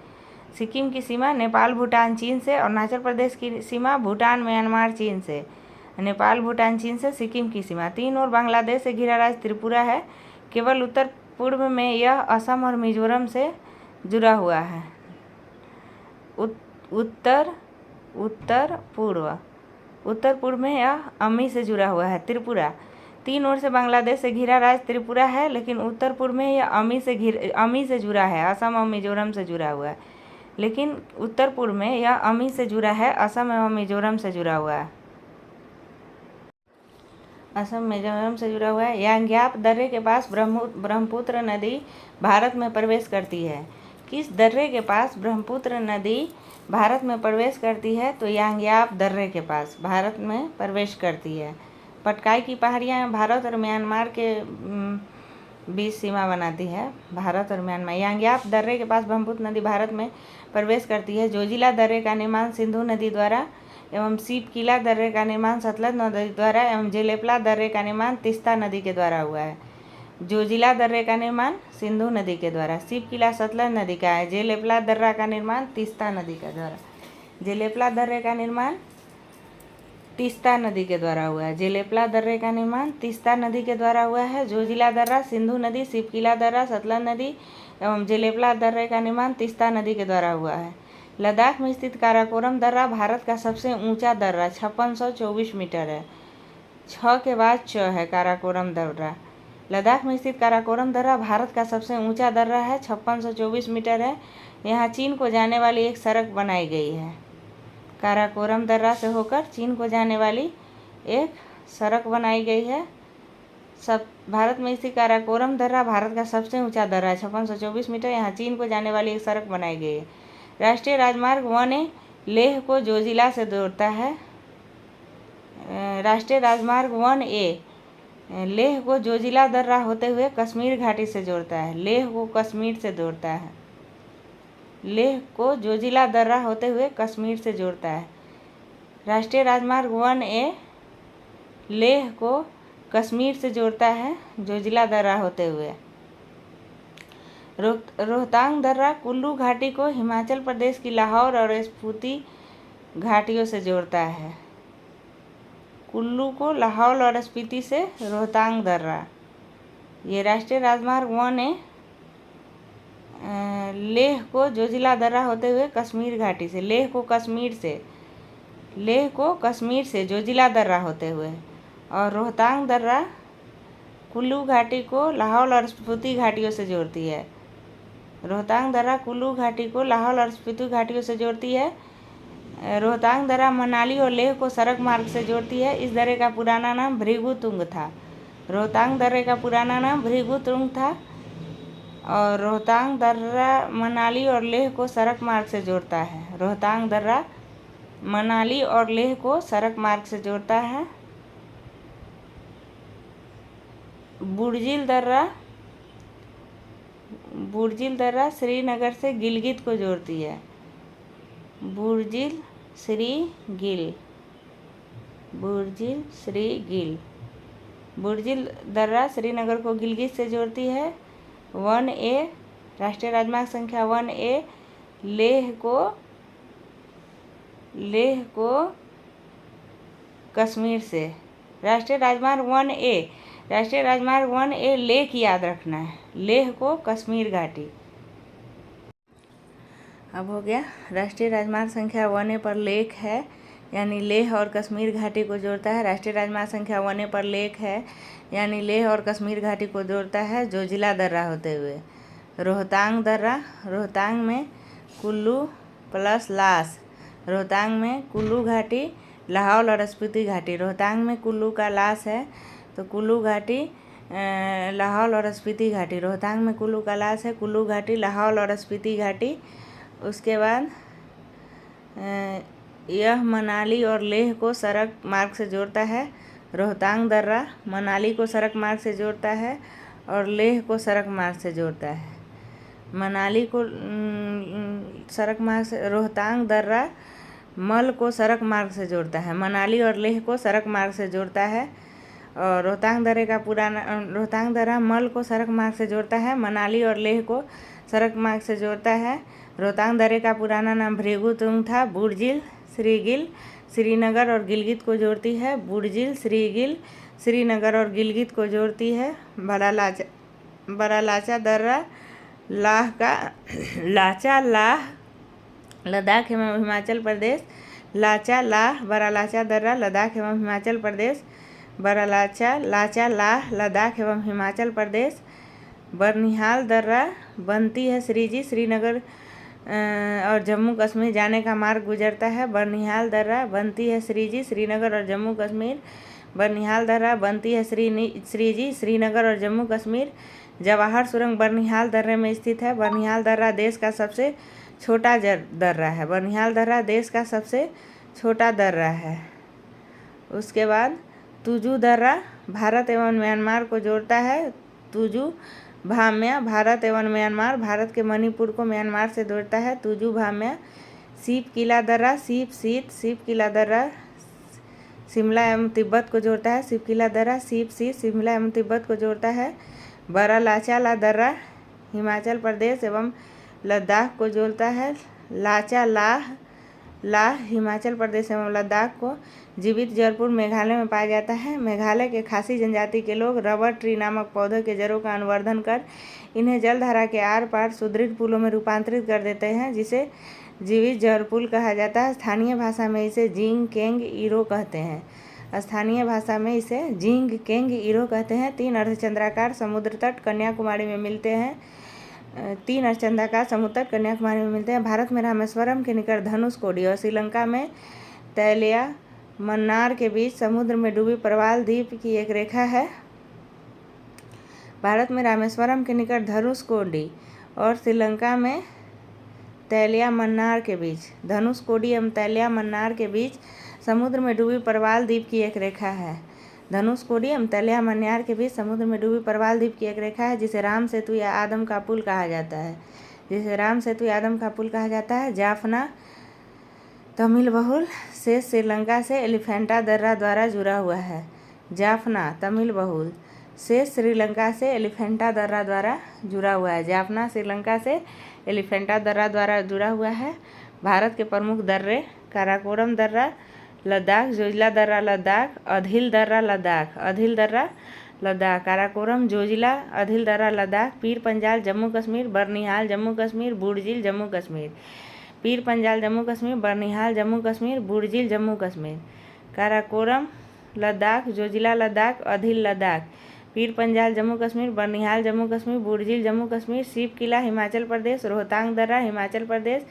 सिक्किम की सीमा नेपाल, भूटान, चीन से। अरुणाचल प्रदेश की सीमा भूटान, म्यांमार, चीन से। नेपाल, भूटान, चीन से सिक्किम की सीमा। 3 और बांग्लादेश से घिरा राज्य त्रिपुरा है। केवल उत्तर पूर्व में यह असम और मिजोरम से जुड़ा हुआ है। उत्तर पूर्व में यह अमी से जुड़ा हुआ है। त्रिपुरा 3 ओर से बांग्लादेश से घिरा राज्य त्रिपुरा है, लेकिन उत्तर पूर्व में यह अमी से जुड़ा है, असम और मिजोरम से जुड़ा हुआ है। लेकिन उत्तर पूर्व में यह अमी से जुड़ा है, असम एवं मिजोरम से जुड़ा हुआ है। यांग्याप दर्रे के पास ब्रह्मपुत्र नदी भारत में प्रवेश करती है। किस दर्रे के पास ब्रह्मपुत्र नदी भारत में प्रवेश करती है? तो यांग्याप दर्रे के पास भारत में प्रवेश करती है। पटकाई की पहाड़ियाँ भारत और म्यांमार के बीच सीमा बनाती है, भारत और म्यांमार। यांग्याप दर्रे के पास ब्रह्मपुत्र नदी भारत में प्रवेश करती है। जोजिला दर्रे का निर्माण सिंधु नदी द्वारा एवं सीपकिला दर्रे का निर्माण सतलज नदी द्वारा एवं जेलेपला दर्रे का निर्माण तीस्ता नदी के द्वारा हुआ है। जोजिला दर्रे का निर्माण सिंधु नदी के द्वारा, सीपकिला सतलज नदी का है, जेलेपला दर्रा का निर्माण तीस्ता नदी के द्वारा। जेलेपला दर्रे का निर्माण तीस्ता नदी के द्वारा हुआ है। जेलेपला दर्रे का निर्माण तीस्ता नदी के द्वारा हुआ है। जोजिला दर्रा सिंधु नदी, सीपकिला दर्रा सतलज नदी एवं जेलेपला दर्रे का निर्माण तीस्ता नदी के द्वारा हुआ है। लद्दाख में स्थित काराकोरम दर्रा भारत का सबसे ऊंचा दर्रा 5624 मीटर है। 6 के बाद च है काराकोरम दर्रा। लद्दाख में स्थित काराकोरम दर्रा भारत का सबसे ऊंचा दर्रा है, 5624 मीटर है। यहाँ चीन को जाने वाली एक सड़क बनाई गई है। काराकोरम दर्रा से होकर चीन को जाने वाली एक सड़क बनाई गई है। भारत में स्थित काराकोरम दर्रा भारत का सबसे ऊंचा दर्रा है, 5624 मीटर। यहाँ चीन को जाने वाली एक सड़क बनाई गई है। राष्ट्रीय राजमार्ग 1A लेह को जोजिला से जोड़ता है। राष्ट्रीय राजमार्ग 1A लेह को जोजिला दर्रा होते हुए कश्मीर घाटी से जोड़ता है। लेह को कश्मीर से जोड़ता है। लेह को जोजिला दर्रा होते हुए कश्मीर से जोड़ता है। राष्ट्रीय राजमार्ग 1A लेह को कश्मीर से जोड़ता है, जोजिला दर्रा होते हुए। रोहतांग दर्रा कुल्लू घाटी को हिमाचल प्रदेश की लाहौर और स्पीति घाटियों से जोड़ता है। कुल्लू को लाहौर और स्पीति से रोहतांग दर्रा। ये राष्ट्रीय राजमार्ग 1A लेह को जोजिला दर्रा होते हुए कश्मीर घाटी से, लेह को कश्मीर से जोजिला दर्रा होते हुए, और रोहतांग दर्रा कुल्लू घाटी को लाहौर और स्पीति घाटियों से जोड़ती है। रोहतांग दर्रा कुल्लू घाटी को लाहौर और स्पीति घाटियों से जोड़ती है। रोहतांग दर्रा मनाली और लेह को सड़क मार्ग से जोड़ती है। इस दर्रे का पुराना नाम भृगुतुंग था। रोहतांग दर्रे का पुराना नाम भृगुतुंग था और रोहतांग दर्रा मनाली और लेह को सड़क मार्ग से जोड़ता है। रोहतांग दर्रा मनाली और लेह को सड़क मार्ग से जोड़ता है। बुर्जिल दर्रा श्रीनगर से गिलगित को जोड़ती है। बुर्जिल श्री गिल बुर्जिल श्रीगिल। बुर्जिल दर्रा श्रीनगर को गिलगित से जोड़ती है। 1A राष्ट्रीय राजमार्ग संख्या 1A लेह को कश्मीर से। राष्ट्रीय राजमार्ग 1A लेह की याद रखना है, लेह को कश्मीर घाटी। अब हो गया राष्ट्रीय राजमार्ग संख्या 1A पर लेक है, यानी लेह और कश्मीर घाटी को जोड़ता है। राष्ट्रीय राजमार्ग संख्या 1A पर लेक है, यानी लेह और कश्मीर घाटी को जोड़ता है जोजिला दर्रा होते हुए। रोहतांग दर्रा, रोहतांग में कुल्लू प्लस लास। रोहतांग में कुल्लू घाटी, लाहौल और स्पीति घाटी। रोहतांग में कुल्लू का लास है तो कुल्लू घाटी, लाहौल और स्पीति घाटी। रोहतांग में कुल्लू का लास है, कुल्लू घाटी, लाहौल और स्पीति घाटी। उसके बाद यह मनाली और लेह को सड़क मार्ग से जोड़ता है। रोहतांग दर्रा मनाली को सड़क मार्ग से जोड़ता है और लेह को सड़क मार्ग से जोड़ता है। मनाली को सड़क मार्ग से, रोहतांग दर्रा मल को सड़क मार्ग से जोड़ता है, मनाली और लेह को सड़क मार्ग से जोड़ता है। और रोहतांग दर्रा मल को सड़क मार्ग से जोड़ता है, मनाली और लेह को सड़क मार्ग से जोड़ता है। रोहतांग दर्रे का पुराना नाम भृगु तुंग था। बुर्जिल श्रीगिल श्रीनगर और गिलगित को जोड़ती है। बुर्जिल श्रीगिल श्रीनगर और गिलगित को जोड़ती है। बड़ा लाचा दर्रा लाह लद्दाख एवं हिमाचल प्रदेश। बड़ा लाचा दर्रा लद्दाख एवं हिमाचल प्रदेश। लाचा लाह लद्दाख एवं हिमाचल प्रदेश। बरनिहाल दर्रा बनती है श्रीजी श्रीनगर और जम्मू कश्मीर जाने का मार्ग गुजरता है। बरनिहाल दर्रा बनती है श्रीजी श्रीनगर और जम्मू कश्मीर। बरनिहाल दर्रा बनती है श्रीजी श्रीनगर और जम्मू कश्मीर। जवाहर सुरंग बरनिहाल दर्रे में स्थित है। बरनिहाल दर्रा देश का सबसे छोटा दर्रा है। बरनिहाल दर्रा देश का सबसे छोटा दर्रा है। उसके बाद तुजू दर्रा भारत एवं म्यांमार को जोड़ता है। तुजू भाम्या भारत एवं म्यांमार, भारत के मणिपुर को म्यांमार से जोड़ता है। तुजू भाम्या। सीप किला दर्रा सीप किला दर्रा शिमला एवं तिब्बत को जोड़ता है। सीप किला दर्रा शिमला एवं तिब्बत को जोड़ता है। बड़ा लाचा ला दर्रा हिमाचल प्रदेश एवं लद्दाख को जोड़ता है। लाचा लाह हिमाचल प्रदेश एवं लद्दाख को। जीवित जरपुर मेघालय में पाया जाता है। मेघालय के खासी जनजाति के लोग रबर ट्री नामक पौधे के जड़ों का अनुवर्धन कर इन्हें जलधारा के आर पार सुदृढ़ पुलों में रूपांतरित कर देते हैं, जिसे जीवित जरपुल कहा जाता है। स्थानीय भाषा में इसे जिंग केंग इरो कहते हैं। स्थानीय भाषा में इसे जिंग केंग इरो कहते हैं। 3 अर्धचंद्राकार समुद्र तट कन्याकुमारी में मिलते हैं। 3 अर्धचंद्राकार समुद्र तट कन्याकुमारी में मिलते हैं। भारत में रामेश्वरम के निकट धनुषकोडी और श्रीलंका में तैलिया मन्नार के बीच समुद्र में डूबी प्रवाल द्वीप की एक रेखा है। भारत में रामेश्वरम के निकट धनुषकोडी और श्रीलंका में तैलिया मन्नार के बीच, धनुषकोडी एवं तैलिया मन्नार के बीच समुद्र में डूबी प्रवाल द्वीप की एक रेखा है। धनुषकोडी एवं तैलिया मन्नार के बीच समुद्र में डूबी प्रवाल द्वीप की एक रेखा है, जिसे राम सेतु या आदम का पुल कहा जाता है। जाफना तमिल बहुल से श्रीलंका से एलिफेंटा दर्रा द्वारा जुड़ा हुआ है। जाफना तमिल बहुल से श्रीलंका से एलिफेंटा दर्रा द्वारा जुड़ा हुआ है। जाफना श्रीलंका से एलिफेंटा दर्रा द्वारा जुड़ा हुआ है। भारत के प्रमुख दर्रे काराकोरम दर्रा लद्दाख, जोजिला दर्रा लद्दाख, अधिल दर्रा लद्दाख, काराकोरम जोजिला अधिल दर्रा लद्दाख, पीर पंजाल जम्मू कश्मीर, बरनिहाल जम्मू कश्मीर, बुर्जिल जम्मू कश्मीर। पीर पंजाल जम्मू कश्मीर, बरनिहाल जम्मू कश्मीर, बुर्जिल जम्मू कश्मीर। काराकोरम लद्दाख, जोजिला लद्दाख, अधिल लद्दाख, पीर पंजाल जम्मू कश्मीर, बरनिहाल जम्मू कश्मीर, बुर्जिल जम्मू कश्मीर। सीप किला हिमाचल प्रदेश, रोहतांग दर्रा हिमाचल प्रदेश,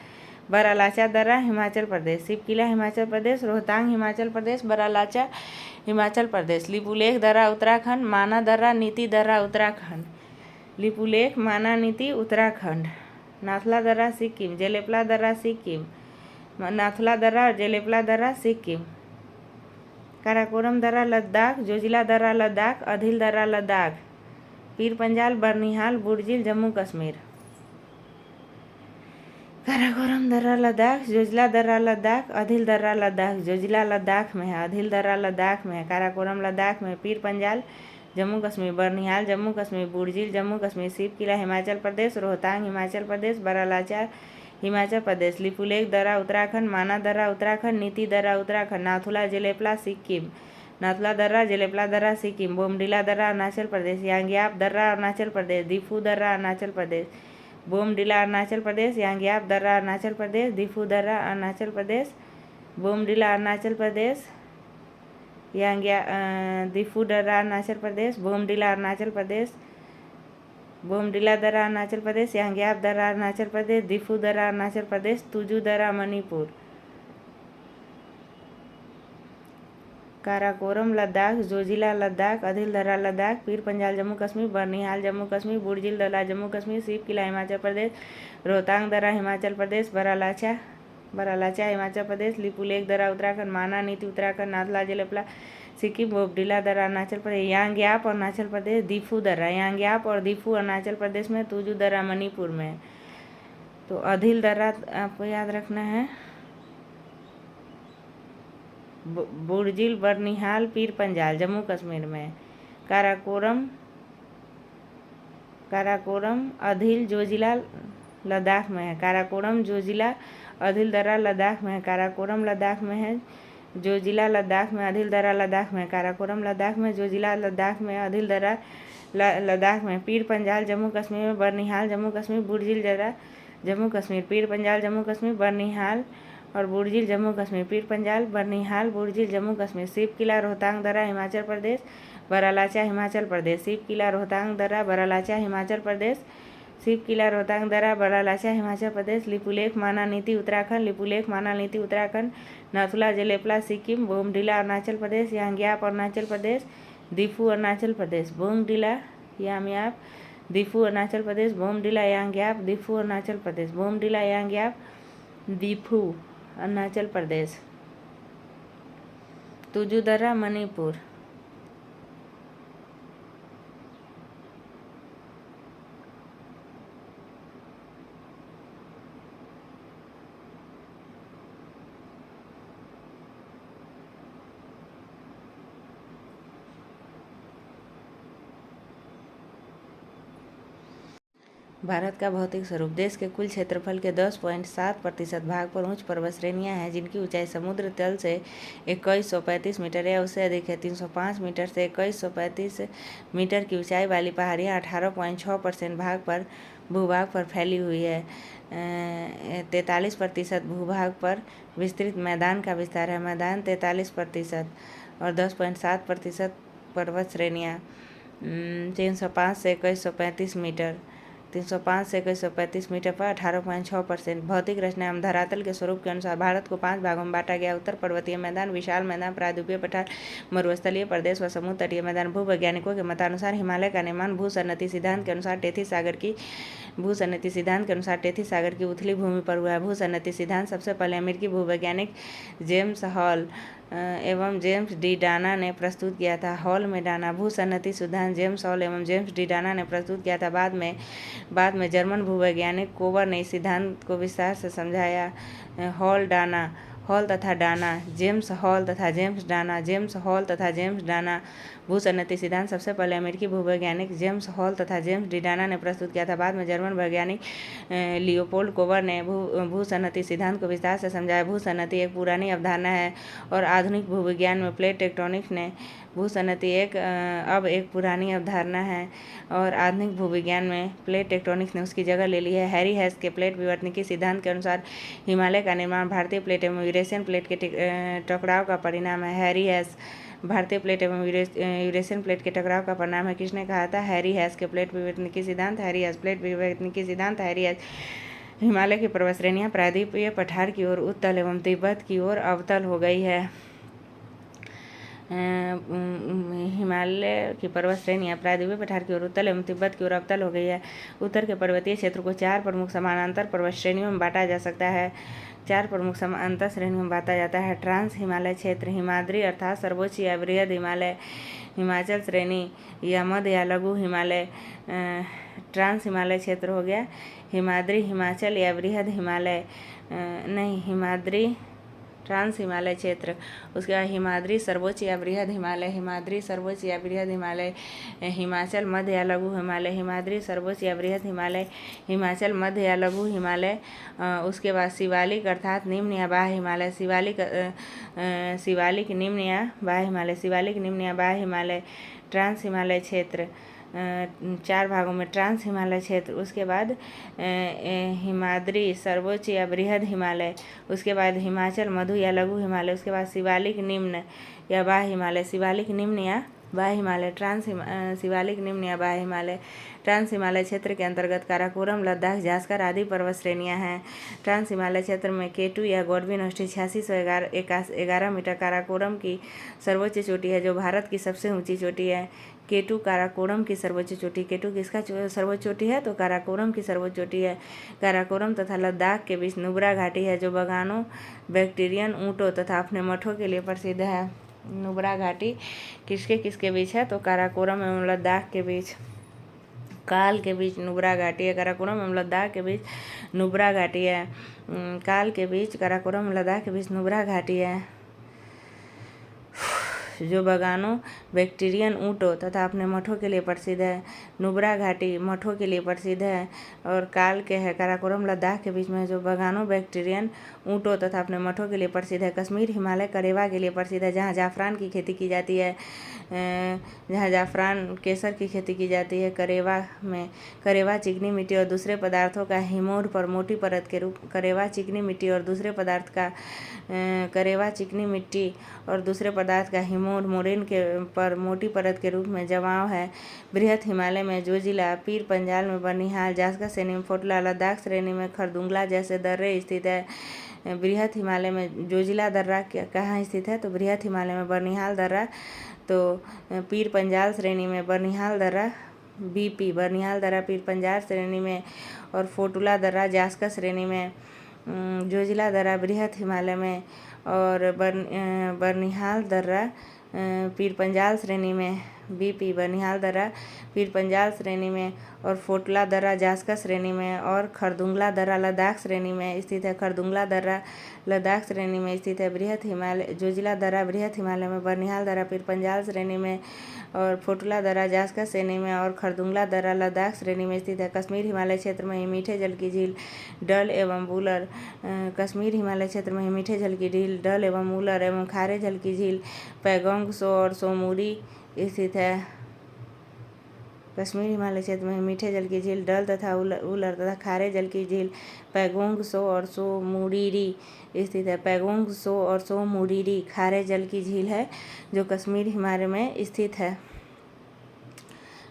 बड़ा लाचा दर्रा हिमाचल प्रदेश। सीप किला हिमाचल प्रदेश, रोहतांग हिमाचल प्रदेश, बड़ा लाचा हिमाचल प्रदेश। लिपुलेख दर्रा उत्तराखंड, माना दर्रा नीति दर्रा उत्तराखंड। लिपुलेख माना नीति उत्तराखंड। नाथुला दर्रा सिक्किम, जेलेपला दर्रा सिक्किम, नाथुला दर्रा और जेलेपला दर्रा सिक्किम। काराकोरम दर्रा लद्दाख, जोजिला दर्रा लद्दाख, अधिल दर्रा लद्दाख, पीर पंजाल बरनिहाल बुर्जिल जम्मू कश्मीर। काराकोरम दर्रा लद्दाख, जोजिला दर्रा लद्दाख, अदिल दर्रा लद्दाख, जोजिला लद्दाख में है, अदिल दर्रा लद्दाख में है, काराकोरम लद्दाख में, पीर पंजाल जम्मू कश्मीर, बर्निहाल जम्मू कश्मीर, बुर्जिल जम्मू कश्मीर, शिव किला हिमाचल प्रदेश, रोहतांग हिमाचल प्रदेश, बरालाचा हिमाचल प्रदेश, लिपुलेख दर्रा उत्तराखंड, माना दर्रा उत्तराखंड, नीति दर्रा उत्तराखंड, नाथुला जेलेपला सिक्किम, नाथुला दर्रा जेलेपला दर्रा सिक्किम, बोमडिला दर्रा अरुणाचल प्रदेश, यांग्याप दर्रा अरुणाचल प्रदेश, दिफू दर्रा अरुणाचल प्रदेश, बोमडिला अरुणाचल प्रदेश, यांग्याप दर्रा अरुणाचल प्रदेश, दिफू दर्रा अरुणाचल प्रदेश, बोमडिला अरुणाचल प्रदेश, दिफू दर्रा अरुणाचल प्रदेश, बोमडिला अरुणाचल प्रदेश, बोमडिला दर्रा अरुणाचल प्रदेश, यांग्याप दर्रा अरुणाचल प्रदेश, दिफू दर्रा अरुणाचल प्रदेश, तुजू दर्रा मणिपुर, काराकोरम लद्दाख, जोजिला लद्दाख, अदिल दर्रा लद्दाख, पीर पंजाल जम्मू कश्मीर, बर्निहाल जम्मू कश्मीर, बुर्जिल दर्रा जम्मू कश्मीर, शिव किला हिमाचल प्रदेश, रोहतांग दर्रा हिमाचल प्रदेश, बरालाचा हिमाचल प्रदेश, लिपुलेख दर्रा उत्तराखंड, माना नीति उत्तराखंड, नाथुला जेलेपला सिक्किम, बोमडिला दर्रा अरुणाचल प्रदेश, यांग्याप अरुणाचल प्रदेश, दिफू दर्रा, यांग्याप और दिफू अरुणाचल प्रदेश में, तुजू दर्रा मणिपुर में। तो अदिल दर्रा आपको याद रखना है, बुर्जिल बर्निहाल पीर पंजाल जम्मू कश्मीर में, काराकोरम अदिल जोजिला लद्दाख में है, काराकोरम जोजिला अदिल दर्रा लद्दाख में है, काराकोरम लद्दाख में है, जोजिला लद्दाख में, अदिल दर्रा लद्दाख में, काराकोरम लद्दाख में, जोजिला लद्दाख में, अदिल दर्रा लद्दाख में, पीर पंजाल जम्मू कश्मीर में, बर्निहाल जम्मू कश्मीर, बुर्जिल दर्रा जम्मू कश्मीर, पीर पंजाल जम्मू कश्मीर, बर्निहाल और बुर्जिल जम्मू कश्मीर, पीर पंजाल बर्निहाल बुर्जिल जम्मू कश्मीर, शिव किला रोहतांग दर्रा हिमाचल प्रदेश, बरालाचा हिमाचल प्रदेश, शिव किला रोहतांग दर्रा बरालाचा हिमाचल प्रदेश, शिव किला रोहतांग दर्रा बरालाचा हिमाचल प्रदेश, लिपुलेख माना नीति उत्तराखंड, लिपुलेख माना नीति उत्तराखंड, नाथुला जेलेपला सिक्किम, बोमडिला अरुणाचल प्रदेश, यांग्याप अरुणाचल प्रदेश, दिफू अरुणाचल प्रदेश, बोमडिला यामयाप दिफू अरुणाचल प्रदेश, बोमडिला यांग्याप दिफू अरुणाचल प्रदेश, बोमडिला यांग्याप दिफू अरुणाचल प्रदेश, तुजू दर्रा मणिपुर। भारत का भौतिक स्वरूप। देश के कुल क्षेत्रफल के 10.7% भाग पर उच्च पर्वत श्रेणियां हैं जिनकी ऊंचाई समुद्र तल से 2135 मीटर या उससे अधिक है। 305 मीटर से 2135 मीटर की ऊंचाई वाली पहाड़ियां 18.6% भाग पर भूभाग पर फैली हुई है। 43% भूभाग पर विस्तृत मैदान का विस्तार है। मैदान 43% और 10.7% पर्वत श्रेणियाँ 305 से 2135 मीटर 305 से 2135 मीटर पर 18.6%। भौतिक रचना एवं धरातल के स्वरूप के अनुसार भारत को 5 भागों में बांटा गया। उत्तर पर्वतीय मैदान, विशाल मैदान, प्रायद्वीपीय पठार, मरुस्थलीय प्रदेश व समुद्र तटीय मैदान। भूवैज्ञानिकों के मतानुसार हिमालय का निर्माण भूसन्नति सिद्धांत के अनुसार टेथी सागर की उथली भूमि पर हुआ है। भूसन्नति सिद्धांत सबसे पहले अमेरिकी भूवैज्ञानिक जेम्स हॉल एवं जेम्स डी डाना ने प्रस्तुत किया था। हॉल में डाना भूसन्नति सिद्धांत जेम्स हॉल एवं जेम्स डी डाना ने प्रस्तुत किया था। बाद में जर्मन भूवैज्ञानिक कोवर ने इस सिद्धांत को विस्तार से समझाया। हॉल तथा डाना, जेम्स हॉल तथा जेम्स डाना, जेम्स हॉल तथा जेम्स डाना। भूसन्नति सिद्धांत सबसे पहले अमेरिकी भूवैज्ञानिक जेम्स हॉल तथा जेम्स डी डाना ने प्रस्तुत किया था। बाद में जर्मन वैज्ञानिक लियोपोल्ड कोवर ने भूसन्नति सिद्धांत को विस्तार से समझाया। भूसन्नति एक पुरानी अवधारणा है और आधुनिक भूविज्ञान में प्लेट टेक्टोनिक्स ने भूसन्नति अब एक पुरानी अवधारणा है और आधुनिक भूविज्ञान में प्लेट टेक्टोनिक्स ने उसकी जगह ले ली है। हैरी हैस के प्लेट विवर्तनिकी सिद्धांत के अनुसार हिमालय का निर्माण भारतीय प्लेट एवं यूरेशियन प्लेट के टकराव का परिणाम है। हैरी हैस भारतीय प्लेट एवं यूरेशियन प्लेट के टकराव का परिणाम है। किसने कहा था? हैरी हैस के प्लेट विवर्तनिकी सिद्धांत। हैरी हैस प्लेट विवर्तनिकी सिद्धांत। हैरी हैस हिमालय की पर्वत श्रेणियाँ प्रायद्वीपीय पठार की ओर उत्तल एवं तिब्बत की ओर अवतल हो गई है। हिमालय की पर्वत श्रेणियाँ प्रायद्वीपीय पठार की ओर उत्तल एवं तिब्बत की ओर अवतल हो गई है। उत्तर के पर्वतीय क्षेत्र को 4 प्रमुख समानांतर पर्वत श्रेणियों में बांटा जा सकता है। 4 प्रमुख समानांतर श्रेणियों में बांटा जाता है। ट्रांस हिमालय क्षेत्र, हिमाद्री अर्थात सर्वोच्च या बृहद हिमालय, हिमाचल श्रेणी या मध्य या लघु हिमालय। ट्रांस हिमालय क्षेत्र हो गया। हिमाद्री हिमाचल या बृहद हिमालय, नहीं हिमाद्री ट्रांस हिमालय क्षेत्र। उसके बाद हिमाद्री सर्वोच्च या बृहद हिमालय, हिमाद्री सर्वोच्च या बृहद हिमालय। हिमाचल मध्य या लघु हिमालय, हिमाद्री सर्वोच्च या बृहद हिमालय, हिमाचल मध्य या लघु हिमालय। उसके बाद शिवालिक अर्थात निम्न या बाह्य हिमालय, शिवालिक निम्न या बाह्य हिमालय, शिवालिक निम्न या बाह्य हिमालय। ट्रांस हिमालय क्षेत्र 4 भागों में ट्रांस हिमालय क्षेत्र। उसके बाद हिमाद्री सर्वोच्च या बृहद हिमालय, उसके बाद हिमाचल मध्य या लघु हिमालय, उसके बाद शिवालिक निम्न या बाह्य हिमालय, शिवालिक निम्न या बाह्य हिमालय। शिवालिक निम्न या बाह्य हिमालय। ट्रांस हिमालय क्षेत्र के अंतर्गत काराकोरम, लद्दाख, जास्कर आदि पर्वत श्रेणियां हैं। ट्रांस हिमालय क्षेत्र में केटू या गॉडविन औष्ठी 8611 मीटर काराकोरम की सर्वोच्च चोटी है, जो भारत की सबसे ऊंची चोटी है। केटू काराकोरम की सर्वोच्च चोटी। केटू किसका सर्वोच्च चोटी है? तो काराकोरम की सर्वोच्च चोटी है। काराकोरम तथा लद्दाख के बीच नुब्रा घाटी है, जो बगानों, बैक्टीरियन ऊँटों तथा अपने मठों के लिए प्रसिद्ध है। नुब्रा घाटी किसके किसके बीच है? तो काराकोरम एवं लद्दाख के बीच। काल के बीच नुब्रा घाटी है। काराकोरम एवं लद्दाख के बीच नुब्रा घाटी है। काल के बीच काराकोरम एवं लद्दाख के बीच नुब्रा घाटी है, जो बगानों, बैक्टीरियन ऊँटों तथा अपने मठों के लिए प्रसिद्ध है। नुब्रा घाटी मठों के लिए प्रसिद्ध है और काल के है काराकोरम लद्दाख के बीच में, जो बगानों, बैक्टीरियन ऊँटों तथा अपने मठों के लिए प्रसिद्ध है। कश्मीर हिमालय करेवा के लिए प्रसिद्ध है, जहाँ जाफरान की खेती की जाती है, जहाँ जाफरान केसर की खेती की जाती है। करेवा चिकनी मिट्टी और दूसरे पदार्थों का हिमोर पर मोटी परत के रूप करेवा चिकनी मिट्टी और दूसरे पदार्थ का करेवा चिकनी मिट्टी और दूसरे पदार्थ का हिमोर मोरिन के पर मोटी परत के रूप में जमाव है। बृहद हिमालय में जोजिला, पीर पंजाल में बनिहाल, जास्कर श्रेणी में फोटला, लद्दाख श्रेणी में खरदुंगला जैसे दर्रे स्थित है। बृहद हिमालय में जोजिला दर्रा कहाँ स्थित है? तो बृहद हिमालय में बनिहाल दर्रा। तो पीर पंजाल श्रेणी में बनिहाल दर्रा, बीपी बनिहाल दर्रा पीर पंजाल श्रेणी में, और फोटुला दर्रा जास्कर श्रेणी में। जोजिला दर्रा बृहद हिमालय में और बनिहाल दर्रा पीर पंजाल श्रेणी में। बीपी बनिहाल दर्रा पीर पंजाल श्रेणी में और फोटला दर्रा जास्कर श्रेणी में, और खरदुंगला दर्रा लद्दाख श्रेणी में स्थित है। खरदुंगला दर्रा लद्दाख श्रेणी में स्थित है। बृहद हिमालय जोजिला दर्रा बृहद हिमालय में, बनिहाल दर्रा पीर पंजाल श्रेणी में और फोटला दर्रा जास्कर श्रेणी में, और खरदुंगला दर्रा लद्दाख श्रेणी में स्थित है। कश्मीर हिमालय क्षेत्र में मीठे जल की झील डल एवं वूलर। कश्मीर हिमालय क्षेत्र में मीठे जल की झील डल एवं वूलर एवं खारे जल की झील पैगोंग सो और सोमूरी स्थित है। कश्मीर हिमालय क्षेत्र में मीठे जल की झील डल तथा वूलर तथा खारे जल की झील पैगोंग सो और सोमूरिरी स्थित है। पैगोंग सो और सोमूरिरी खारे जल की झील है, जो कश्मीर हिमालय में स्थित है।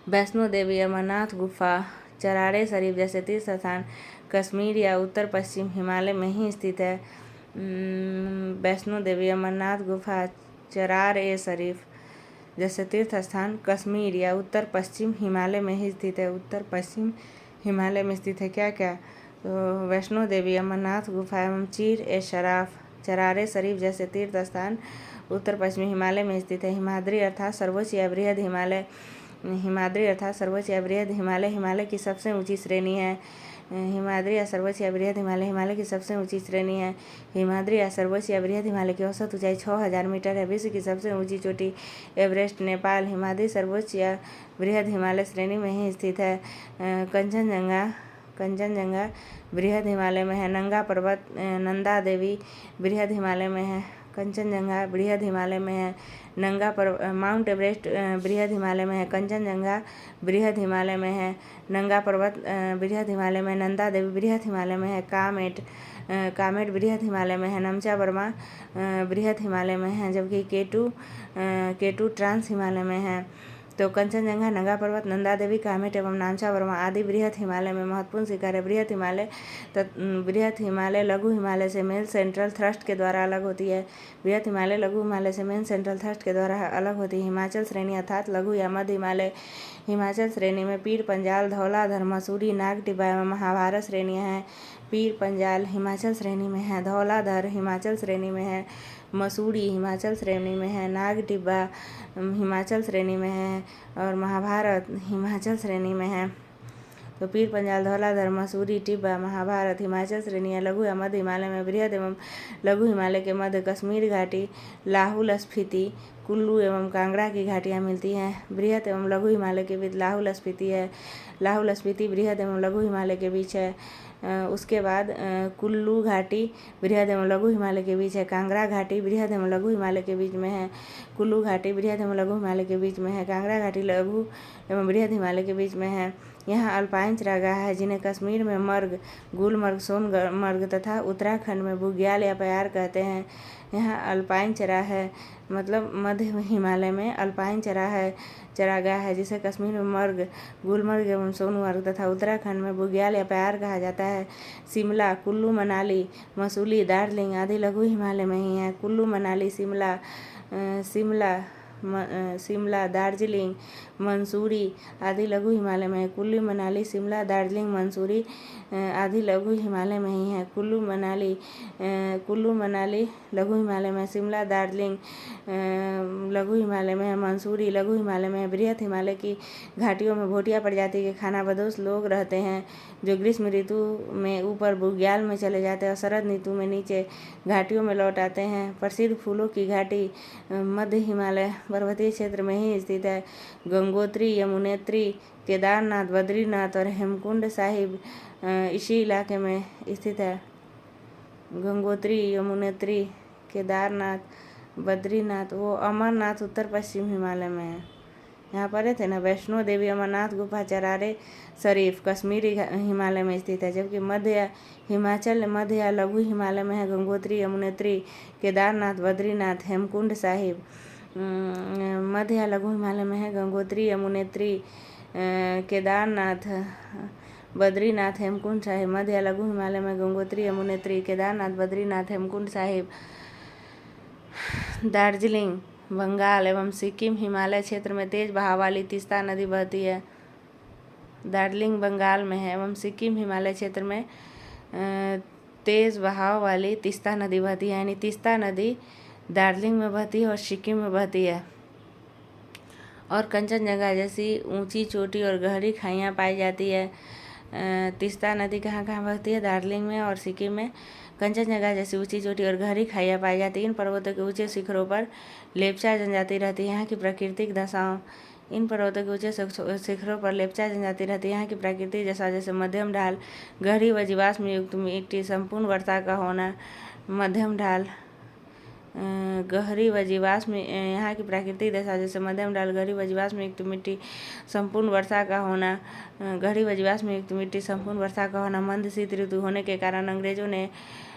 वैष्णो देवी अमरनाथ गुफा, चरारे शरीफ जैसे तीर्थ स्थान कश्मीर या उत्तर पश्चिम हिमालय में ही स्थित है। वैष्णो देवी अमरनाथ गुफा, चरार ए शरीफ जैसे तीर्थ स्थान कश्मीर या उत्तर पश्चिम हिमालय में ही स्थित है। उत्तर पश्चिम हिमालय में स्थित है क्या क्या? तो वैष्णो देवी अमरनाथ गुफा एवं चीर ए शराफ, चरारे शरीफ जैसे तीर्थ स्थान उत्तर पश्चिमी हिमालय में स्थित है। हिमाद्री अर्थात सर्वोच्च या बृहद हिमालय, हिमाद्री अर्थात सर्वोच्च या बृहद हिमालय हिमालय की सबसे ऊंची श्रेणी है। हिमाद्री या सर्वोच्च या बृहद हिमालय हिमालय की सबसे ऊंची श्रेणी है। हिमाद्री या सर्वोच्च या बृहद हिमालय की औसत ऊंचाई 6000 मीटर है। विश्व की सबसे ऊंची चोटी एवरेस्ट, नेपाल। हिमाद्री सर्वोच्च या बृहद हिमालय श्रेणी में ही स्थित है। कंचनजंगा बृहद हिमालय में है। नंगा पर्वत, नंदा देवी बृहद हिमालय में है। कंचनजंगा बृहद हिमालय में है। नंगा पर्वत, माउंट एवरेस्ट बृहद हिमालय में है। कंचनजंगा बृहद हिमालय में है। नंगा पर्वत बृहद हिमालय में, नंदा देवी बृहद हिमालय में है। कामेट बृहद हिमालय में है। नमचा बर्मा बृहद हिमालय में है, जबकि केटू ट्रांस हिमालय में है। तो कंचनजंगा, नंगा पर्वत, नंदा देवी, कामेट एवं नामचा वर्मा आदि बृहद हिमालय में महत्वपूर्ण शिखर है। बृहद हिमालय लघु हिमालय से मेन सेंट्रल थ्रस्ट के द्वारा अलग होती है। बृहद हिमालय लघु हिमालय से मेन सेंट्रल थ्रस्ट के द्वारा अलग होती है। हिमाचल श्रेणी अर्थात लघु या मध्य हिमालय। हिमाचल श्रेणी में पीर पंजाल, धौलाधर, मसूरी, नाग टिब्बा एवं महाभारत श्रेणियाँ हैं। पीर पंजाल हिमाचल श्रेणी में है, धौलाधर हिमाचल श्रेणी में है, मसूरी हिमाचल श्रेणी में है, नाग टिब्बा हिमाचल श्रेणी में है और महाभारत हिमाचल श्रेणी में है। तो पीर पंजाल, धौलाधर, मसूरी, टिब्बा, महाभारत हिमाचल श्रेणी है। लघु या मध्य हिमालय में बृहद एवं लघु हिमालय के मध्य कश्मीर घाटी, लाहुल स्फीति, कुल्लू एवं कांगड़ा की घाटियाँ मिलती हैं। बृहद एवं लघु हिमालय के बीच लाहुल स्फीति है। लाहुल स्फीति बृहद एवं लघु हिमालय के बीच है। उसके बाद कुल्लू घाटी बृहद एवं लघु हिमालय के बीच है। कांगड़ा घाटी बृहद एवं लघु हिमालय के बीच में है। कुल्लू घाटी बृहद एवं लघु हिमालय के बीच में है। कांगड़ा घाटी लघु एवं बृहद हिमालय के बीच में है। यहाँ अल्पाइन चरागाह है जिन्हें कश्मीर में मर्ग, गुलमर्ग, सोनमर्ग तथा उत्तराखंड में बुग्याल या प्यार कहते हैं। यहाँ अल्पाइन चरागाह है, मतलब मध्य हिमालय में अल्पाइन चरागाह है जिसे कश्मीर में मर्ग, गुलमर्ग एवं सोनमर्ग तथा उत्तराखंड में बुग्याल या प्यार कहा जाता है। शिमला, कुल्लू मनाली, मसूरी, दार्जिलिंग आदि लघु हिमालय में ही है। कुल्लू मनाली, शिमला, दार्जिलिंग, मंसूरी आदि लघु हिमालय में है। कुल्लू मनाली, शिमला, दार्जिलिंग, मंसूरी आदि लघु हिमालय में ही है। कुल्लू मनाली लघु हिमालय में, शिमला, दार्जिलिंग लघु हिमालय में है, मंसूरी लघु हिमालय में है। बृहद हिमालय की घाटियों में भोटिया प्रजाति के खानाबदोश लोग रहते हैं जो ग्रीष्म ऋतु में ऊपर बुग्याल में चले जाते हैं और शरद ऋतु में नीचे घाटियों में लौट आते हैं। प्रसिद्ध फूलों की घाटी मध्य हिमालय पर्वतीय क्षेत्र में ही स्थित है। गंगोत्री, यमुनोत्री, केदारनाथ, बद्रीनाथ और हेमकुंड साहिब इसी इलाके में स्थित है। गंगोत्री, यमुनोत्री, केदारनाथ, बद्रीनाथ, वो अमरनाथ उत्तर पश्चिम हिमालय में है। यहाँ पर थे ना वैष्णो देवी, अमरनाथ गुफा, चरारे शरीफ कश्मीरी हिमालय में स्थित है। जबकि हिमाचल मध्य या लघु हिमालय में है। गंगोत्री, यमुनोत्री, केदारनाथ, बद्रीनाथ, हेमकुंड साहिब मध्य या लघु हिमालय में है। गंगोत्री, यमुनोत्री, केदारनाथ, बद्रीनाथ, हेमकुंड साहिब मध्य या लघु हिमालय में। गंगोत्री, यमुनोत्री, केदारनाथ, बद्रीनाथ, हेमकुंड साहिब। दार्जिलिंग, बंगाल एवं सिक्किम हिमालय क्षेत्र में तेज बहाव वाली तीस्ता नदी बहती है। दार्जिलिंग बंगाल में है एवं सिक्किम हिमालय क्षेत्र में तेज बहाव वाली तीस्ता नदी बहती है। यानी तीस्ता नदी दार्जिलिंग में बहती है और सिक्किम में बहती है। और कंचनजंगा जैसी ऊंची चोटी और गहरी खाइयाँ पाई जाती है। तीस्ता नदी कहाँ कहाँ बहती है? दार्जिलिंग में और सिक्किम में। कंचनजंगा जैसी ऊंची चोटी और गहरी खाइयाँ पाई जाती है। इन पर्वतों के ऊंचे शिखरों पर लेप्चा जनजाति रहती है। यहाँ की प्राकृतिक दशाओं इन पर्वतों के ऊंचे शिखरों पर लेप्चा जनजाति रहती है। यहाँ की प्राकृतिक दशा जैसे मध्यम ढाल, गहरी व जीवाश्म युक्त मिट्टी, संपूर्ण वर्षा का होना। मध्यम ढाल, गहरी व जीवाश्म यहाँ की प्राकृतिक दशा जैसे मध्यम ढाल, गहरी व जीवाश्म युक्त मिट्टी, संपूर्ण वर्षा का होना। गहरी व जीवाश्म युक्त मिट्टी, संपूर्ण वर्षा का होना। मंद शीत ऋतु होने के कारण अंग्रेजों ने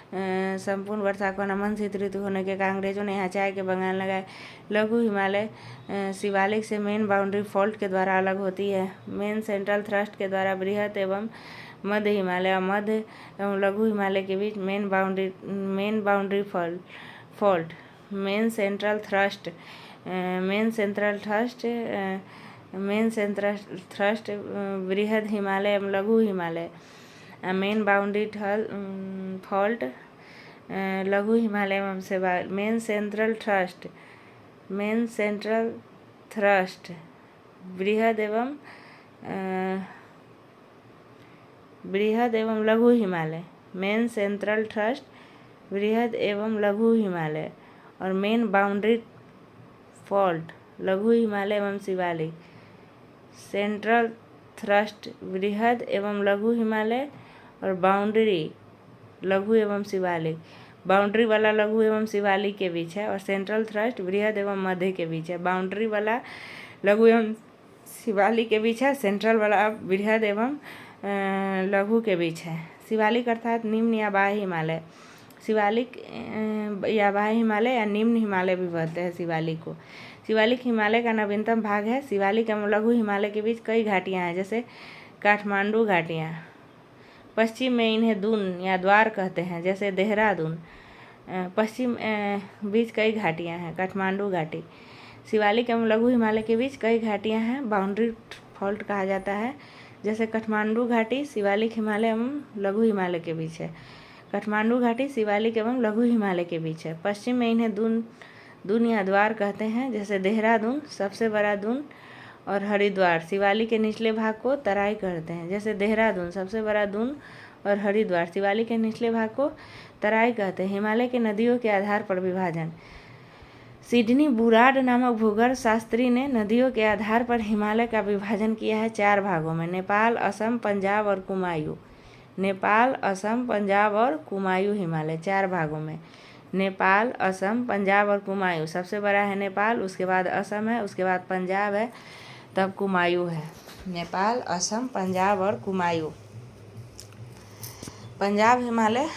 संपूर्ण वर्षा का होना। मंद शीत ऋतु होने के कारण अंग्रेजों ने यहाँ चाय के बागान लगाए। लघु हिमालय शिवालिक से मेन बाउंड्री फॉल्ट के द्वारा अलग होती है। मेन सेंट्रल थ्रस्ट के द्वारा बृहद एवं मध्य हिमालय और मध्य एवं लघु हिमालय के बीच main boundary fault. Main central thrust बृहद हिमालय एवं लघु हिमालय। मेन बाउंड्री फॉल्ट लघु हिमालय एवं मेन सेंट्रल थ्रस्ट बृहद एवं लघु हिमालय। मेन सेंट्रल थ्रस्ट बृहद एवं लघु हिमालय और मेन बाउंड्री फॉल्ट लघु हिमालय एवं शिवालिक। सेंट्रल थ्रस्ट बृहद एवं लघु हिमालय और बाउंड्री लघु एवं शिवालिक। बाउंड्री वाला लघु एवं शिवालिक के बीच है और सेंट्रल थ्रस्ट बृहद एवं मध्य के बीच है। बाउंड्री वाला लघु एवं शिवालिक के बीच है, सेंट्रल वाला बृहद एवं लघु के बीच है। शिवालिक अर्थात निम्न या बाह्य हिमालय। शिवालिक या बाह्य हिमालय या निम्न हिमालय भी कहते हैं शिवालिक को। शिवालिक हिमालय का नवीनतम भाग है। शिवालिक एवं लघु हिमालय के बीच कई घाटियाँ हैं, जैसे काठमांडू घाटियाँ। पश्चिम में इन्हें दून या द्वार कहते हैं, जैसे देहरादून। पश्चिम बीच कई घाटियाँ हैं, काठमांडू घाटी। शिवालिक एवं लघु हिमालय के बीच कई घाटियाँ हैं, बाउंड्री फॉल्ट कहा जाता है, जैसे काठमांडू घाटी शिवालिक हिमालय एवं लघु हिमालय के बीच है। काठमांडू घाटी शिवालिक एवं लघु हिमालय के बीच है। पश्चिम में इन्हें दून या द्वार कहते हैं, जैसे देहरादून, सबसे बड़ा दून और हरिद्वार। शिवालिक के निचले भाग को तराई कहते हैं, जैसे देहरादून, सबसे बड़ा दून और हरिद्वार। शिवालिक के निचले भाग को तराई कहते हैं। हिमालय के नदियों के आधार पर विभाजन। सिडनी बुराड नामक भूगर्भ शास्त्री ने नदियों के आधार पर हिमालय का विभाजन किया है 4 भागों में, नेपाल, असम, पंजाब और कुमायूं। नेपाल, असम, पंजाब और कुमायूं हिमालय 4 भागों में। नेपाल, असम, पंजाब और कुमायूं। सबसे बड़ा है नेपाल, उसके बाद असम है, उसके बाद पंजाब है, तब कुमायूं है। नेपाल, असम, पंजाब और कुमायूं। पंजाब हिमालय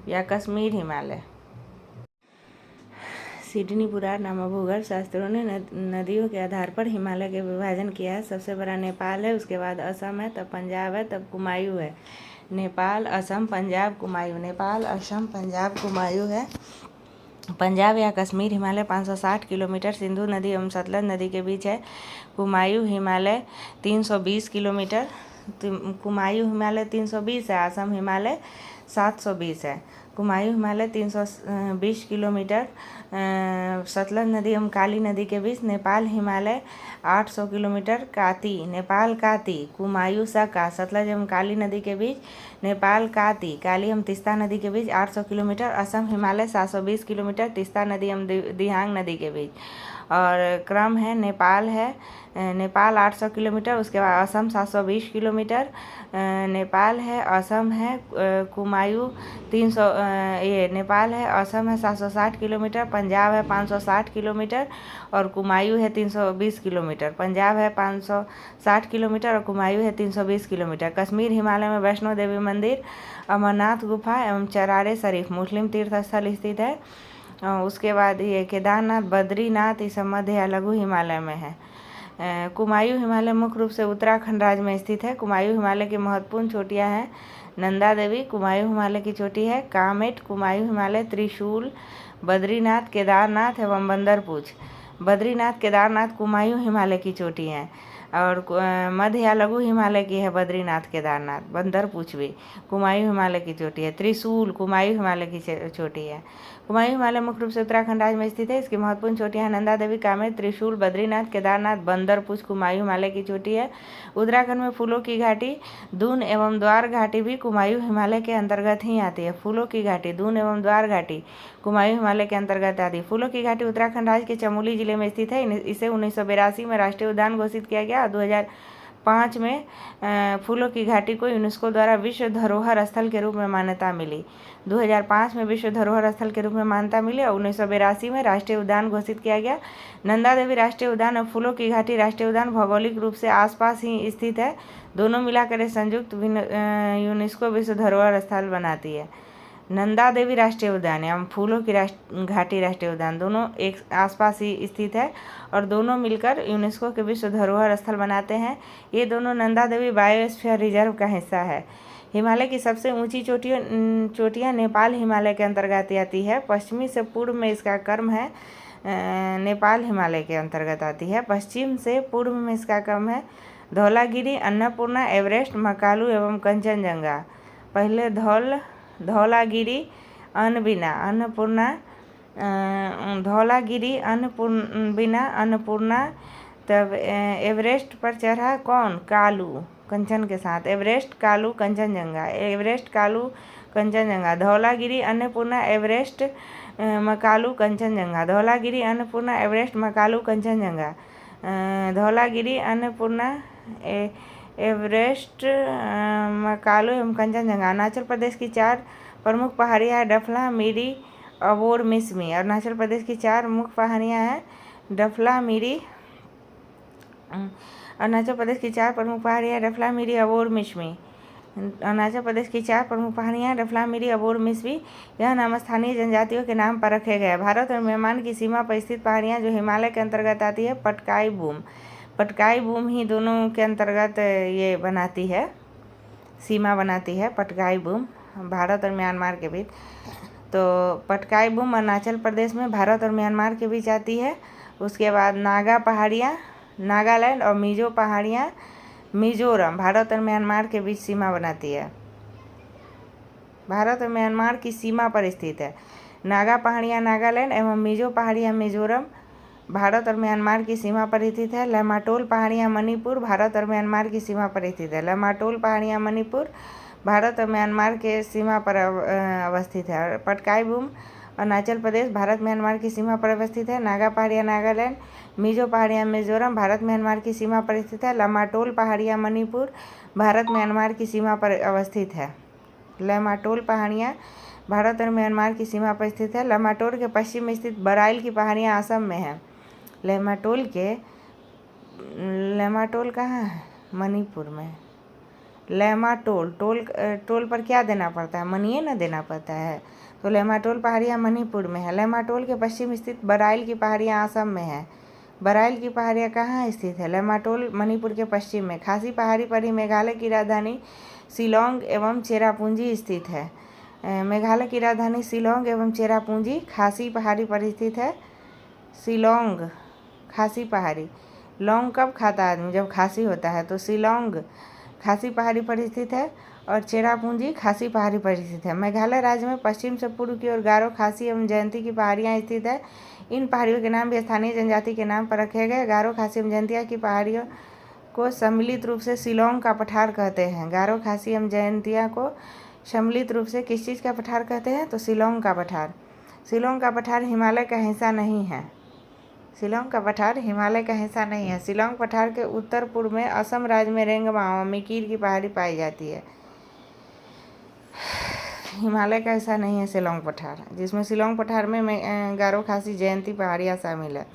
या कश्मीर हिमालय। सिडनी बुराड नामक भूगर्भ शास्त्रियों ने नदियों के आधार पर हिमालय के विभाजन किया है। सबसे बड़ा नेपाल है, उसके बाद असम है, तब पंजाब है, तब कुमायूं है। नेपाल, असम, पंजाब, कुमायूं। नेपाल, असम, पंजाब, कुमायूं है। पंजाब या कश्मीर हिमालय 560 किलोमीटर सिंधु नदी एवं सतलज नदी के बीच है। कुमायूं हिमालय 320 किलोमीटर। कुमायूं हिमालय 320 है। असम हिमालय 720 है। कुमायूं हिमालय 320 किलोमीटर सतलज नदी एवं काली नदी के बीच। नेपाल हिमालय 800 किलोमीटर। काती, नेपाल काती, कुमायूं सका, सतलज एवं काली नदी के बीच। नेपाल काती, काली एवं तीस्ता नदी के बीच 800 किलोमीटर। असम हिमालय 720 किलोमीटर, तीस्ता नदी एवं दिहांग नदी के बीच। और क्रम है, नेपाल है, नेपाल 800 किलोमीटर, उसके बाद असम 720 किलोमीटर, नेपाल है, असम है, कुमायूं 300, ये नेपाल है, असम है 760 किलोमीटर, पंजाब है 560 किलोमीटर और कुमायूं है 320 किलोमीटर। पंजाब है 560 किलोमीटर और कुमायूं है 320 किलोमीटर। कश्मीर हिमालय में वैष्णो देवी मंदिर, अमरनाथ गुफा एवं चरारे शरीफ मुस्लिम तीर्थ स्थल स्थित है। उसके बाद ये केदारनाथ, बद्रीनाथ, ये सब मध्य या लघु हिमालय में है। कुमायूं हिमालय मुख्य रूप से उत्तराखंड राज्य में स्थित है। कुमायूं हिमालय की महत्वपूर्ण चोटियां हैं नंदा देवी कुमायूं हिमालय की चोटी है, कामेट कुमायूं हिमालय, त्रिशूल, बद्रीनाथ, केदारनाथ एवं बंदरपूछ। बद्रीनाथ, केदारनाथ कुमायूं हिमालय की चोटी हैं और मध्य या लघु हिमालय की है बद्रीनाथ, केदारनाथ, बंदरपूछ भी कुमायूं हिमालय की चोटी है। त्रिशूल कुमायूं हिमालय की चोटी है। कुमायूं हिमालय मुख्य रूप से उत्तराखंड राज्य में स्थित है। इसकी महत्वपूर्ण चोटियां नंदा देवी, कामेट, त्रिशूल, बद्रीनाथ, केदारनाथ, बंदरपूछ कुमायूं हिमालय की चोटी है। उत्तराखंड में फूलों की घाटी दून एवं द्वार घाटी भी कुमायूं हिमालय के अंतर्गत ही आती है। फूलों की घाटी दून एवं द्वार घाटी कुमायूं हिमालय के अंतर्गत आती है। फूलों की घाटी उत्तराखंड राज्य के चमोली जिले में स्थित है। इसे 1982 में राष्ट्रीय उद्यान घोषित किया गया। 2005 में फूलों की घाटी को यूनेस्को द्वारा विश्व धरोहर स्थल के रूप में मान्यता मिली। 2005 में विश्व धरोहर स्थल के रूप में मान्यता मिली और 1982 में राष्ट्रीय उद्यान घोषित किया गया। नंदा देवी राष्ट्रीय उद्यान और फूलों की घाटी राष्ट्रीय उद्यान भौगोलिक रूप से आसपास ही स्थित है। दोनों मिलाकर संयुक्त यूनेस्को विश्व धरोहर स्थल बनाती है। नंदा देवी राष्ट्रीय उद्यान एवं फूलों की घाटी राष्ट्रीय उद्यान दोनों एक आसपास ही स्थित है और दोनों मिलकर यूनेस्को के विश्व धरोहर स्थल बनाते हैं। ये दोनों नंदा देवी बायोस्फीयर रिजर्व का हिस्सा है। हिमालय की सबसे ऊंची चोटियाँ नेपाल हिमालय के अंतर्गत आती है। पश्चिमी से पूर्व में इसका क्रम है नेपाल हिमालय के अंतर्गत आती है। पश्चिम से पूर्व में इसका क्रम है धौलागिरी, अन्नपूर्णा, एवरेस्ट, मकालू एवं कंचनजंगा। पहले धौलागिरी, अन्नबिना, अन्नपूर्णा, धौलागिरी, अन्नपूर्णा, तब एवरेस्ट पर चढ़ा कौन? कालू, कंचन के साथ। Everest, Kalu, Kanchenjunga. Everest, Kalu, Kanchenjunga. Dhaulagiri, Annapurna, Everest, Makalu, Kanchenjunga. Dhaulagiri, Annapurna, Everest, Makalu, Kanchenjunga. Dhaulagiri, Annapurna, Everest, Makalu एवं कंचनजंगा। अरुणाचल प्रदेश की 4 प्रमुख पहाड़ियाँ हैं डफला, मिरी, अबोर, मिसमी। अरुणाचल प्रदेश की 4 मुख्य पहाड़ियाँ हैं डफला, मिरी। अरुणाचल प्रदेश की 4 प्रमुख पहाड़ियाँ डफला, मिरी, अबोर, मिसमी। अरुणाचल प्रदेश की 4 प्रमुख पहाड़ियाँ रत्नागिरी, अबोर, मिसमी। यह नाम स्थानीय जनजातियों के नाम पर रखे गए। भारत और म्यांमार की सीमा पर स्थित पहाड़ियाँ जो हिमालय के अंतर्गत आती है पटकाई बूम। पटकाई बूम ही दोनों के अंतर्गत ये बनाती है, सीमा बनाती है पटकाई बूम भारत और म्यांमार के बीच। तो पटकाई बूम अरुणाचल प्रदेश में भारत और म्यांमार के बीच आती है। उसके बाद नागा पहाड़ियाँ नागालैंड और मिजो पहाड़ियाँ मिजोरम भारत और म्यांमार के बीच सीमा बनाती है, भारत और म्यांमार की सीमा पर स्थित है। नागा पहाड़ियाँ नागालैंड एवं मिजो पहाड़ियाँ मिजोरम भारत और म्यांमार की सीमा पर स्थित है। लैमाटोल पहाड़ियाँ मणिपुर भारत और म्यांमार की सीमा पर स्थित है। लैमाटोल पहाड़ियाँ मणिपुर भारत और म्यांमार के सीमा पर अवस्थित है। पटकाई बूम अरुणाचल प्रदेश भारत म्यांमार की सीमा पर अवस्थित है। नागा पहाड़ियाँ नागालैंड, मिजो पहाड़ियाँ मिजोरम भारत म्यांमार की सीमा पर स्थित है। लैमाटोल पहाड़ियाँ मणिपुर भारत म्यांमार की सीमा पर अवस्थित है। लैमाटोल पहाड़ियाँ भारत और म्यांमार की सीमा पर स्थित है। लैमाटोल के पश्चिम में स्थित बराइल की पहाड़ियाँ असम में है। लैमाटोल कहाँ है? मणिपुर में। लैमाटोल टोल पर क्या देना पड़ता है? मनिए ना देना पड़ता है। तो लैमाटोल पहाड़ियाँ मणिपुर में है। लैमाटोल के पश्चिम स्थित बराइल की पहाड़ियाँ असम में है। बराइल की पहाड़ियाँ कहाँ स्थित है? लैमाटोल मणिपुर के पश्चिम में। खासी पहाड़ी पर ही मेघालय की राजधानी शिलोंग एवं चेरापूंजी स्थित है। मेघालय की राजधानी शिलोंग एवं चेरापूंजी खासी पहाड़ी पर स्थित है। शिलोंग खासी पहाड़ी, लौंग कब खाता है आदमी? जब खांसी होता है। तो शिलोंग खासी पहाड़ी पर स्थित है और चेरापूंजी खासी पहाड़ी पर स्थित है। मेघालय राज्य में पश्चिम से पूर्व की ओर गारो, खासी एवं जयंती की पहाड़ियाँ स्थित है। इन पहाड़ियों के नाम भी स्थानीय जनजाति के नाम पर रखे गए। गारो, खासी एवं जयंतिया की पहाड़ियों को सम्मिलित रूप से शिलोंग का पठार कहते हैं। गारो, खासी एवं जयंतिया को सम्मिलित रूप से किस चीज़ का पठार कहते हैं? तो शिलोंग का पठार। शिलोंग का पठार हिमालय का हिस्सा नहीं है। शिलोंग का पठार हिमालय का हिस्सा नहीं है। शिलोंग पठार के उत्तर पूर्व में असम राज्य में रेंगमा और मिकिर की पहाड़ी पाई जाती है। हिमालय का हिस्सा नहीं है शिलोंग पठार, जिसमें शिलोंग पठार में गारो, खासी, जयंती पहाड़ियाँ शामिल है।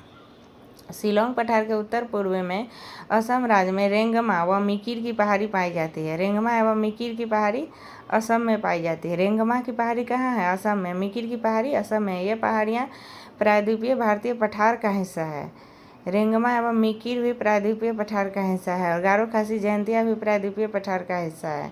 शिलोंग पठार के उत्तर पूर्व में असम राज्य में रेंगमा व मिकिर की पहाड़ी पाई जाती है। रेंगमा एवं मिकिर की पहाड़ी असम में पाई जाती है। रेंगमा की पहाड़ी कहाँ है? असम में। मिकिर की पहाड़ी असम में। ये पहाड़ियाँ प्रायद्वीपीय भारतीय पठार का हिस्सा है। रेंगमा एवं मिकिर भी प्रायद्वीपीय पठार का हिस्सा है और गारो, खासी, जयंतिया भी प्रायद्वीपीय पठार का हिस्सा है।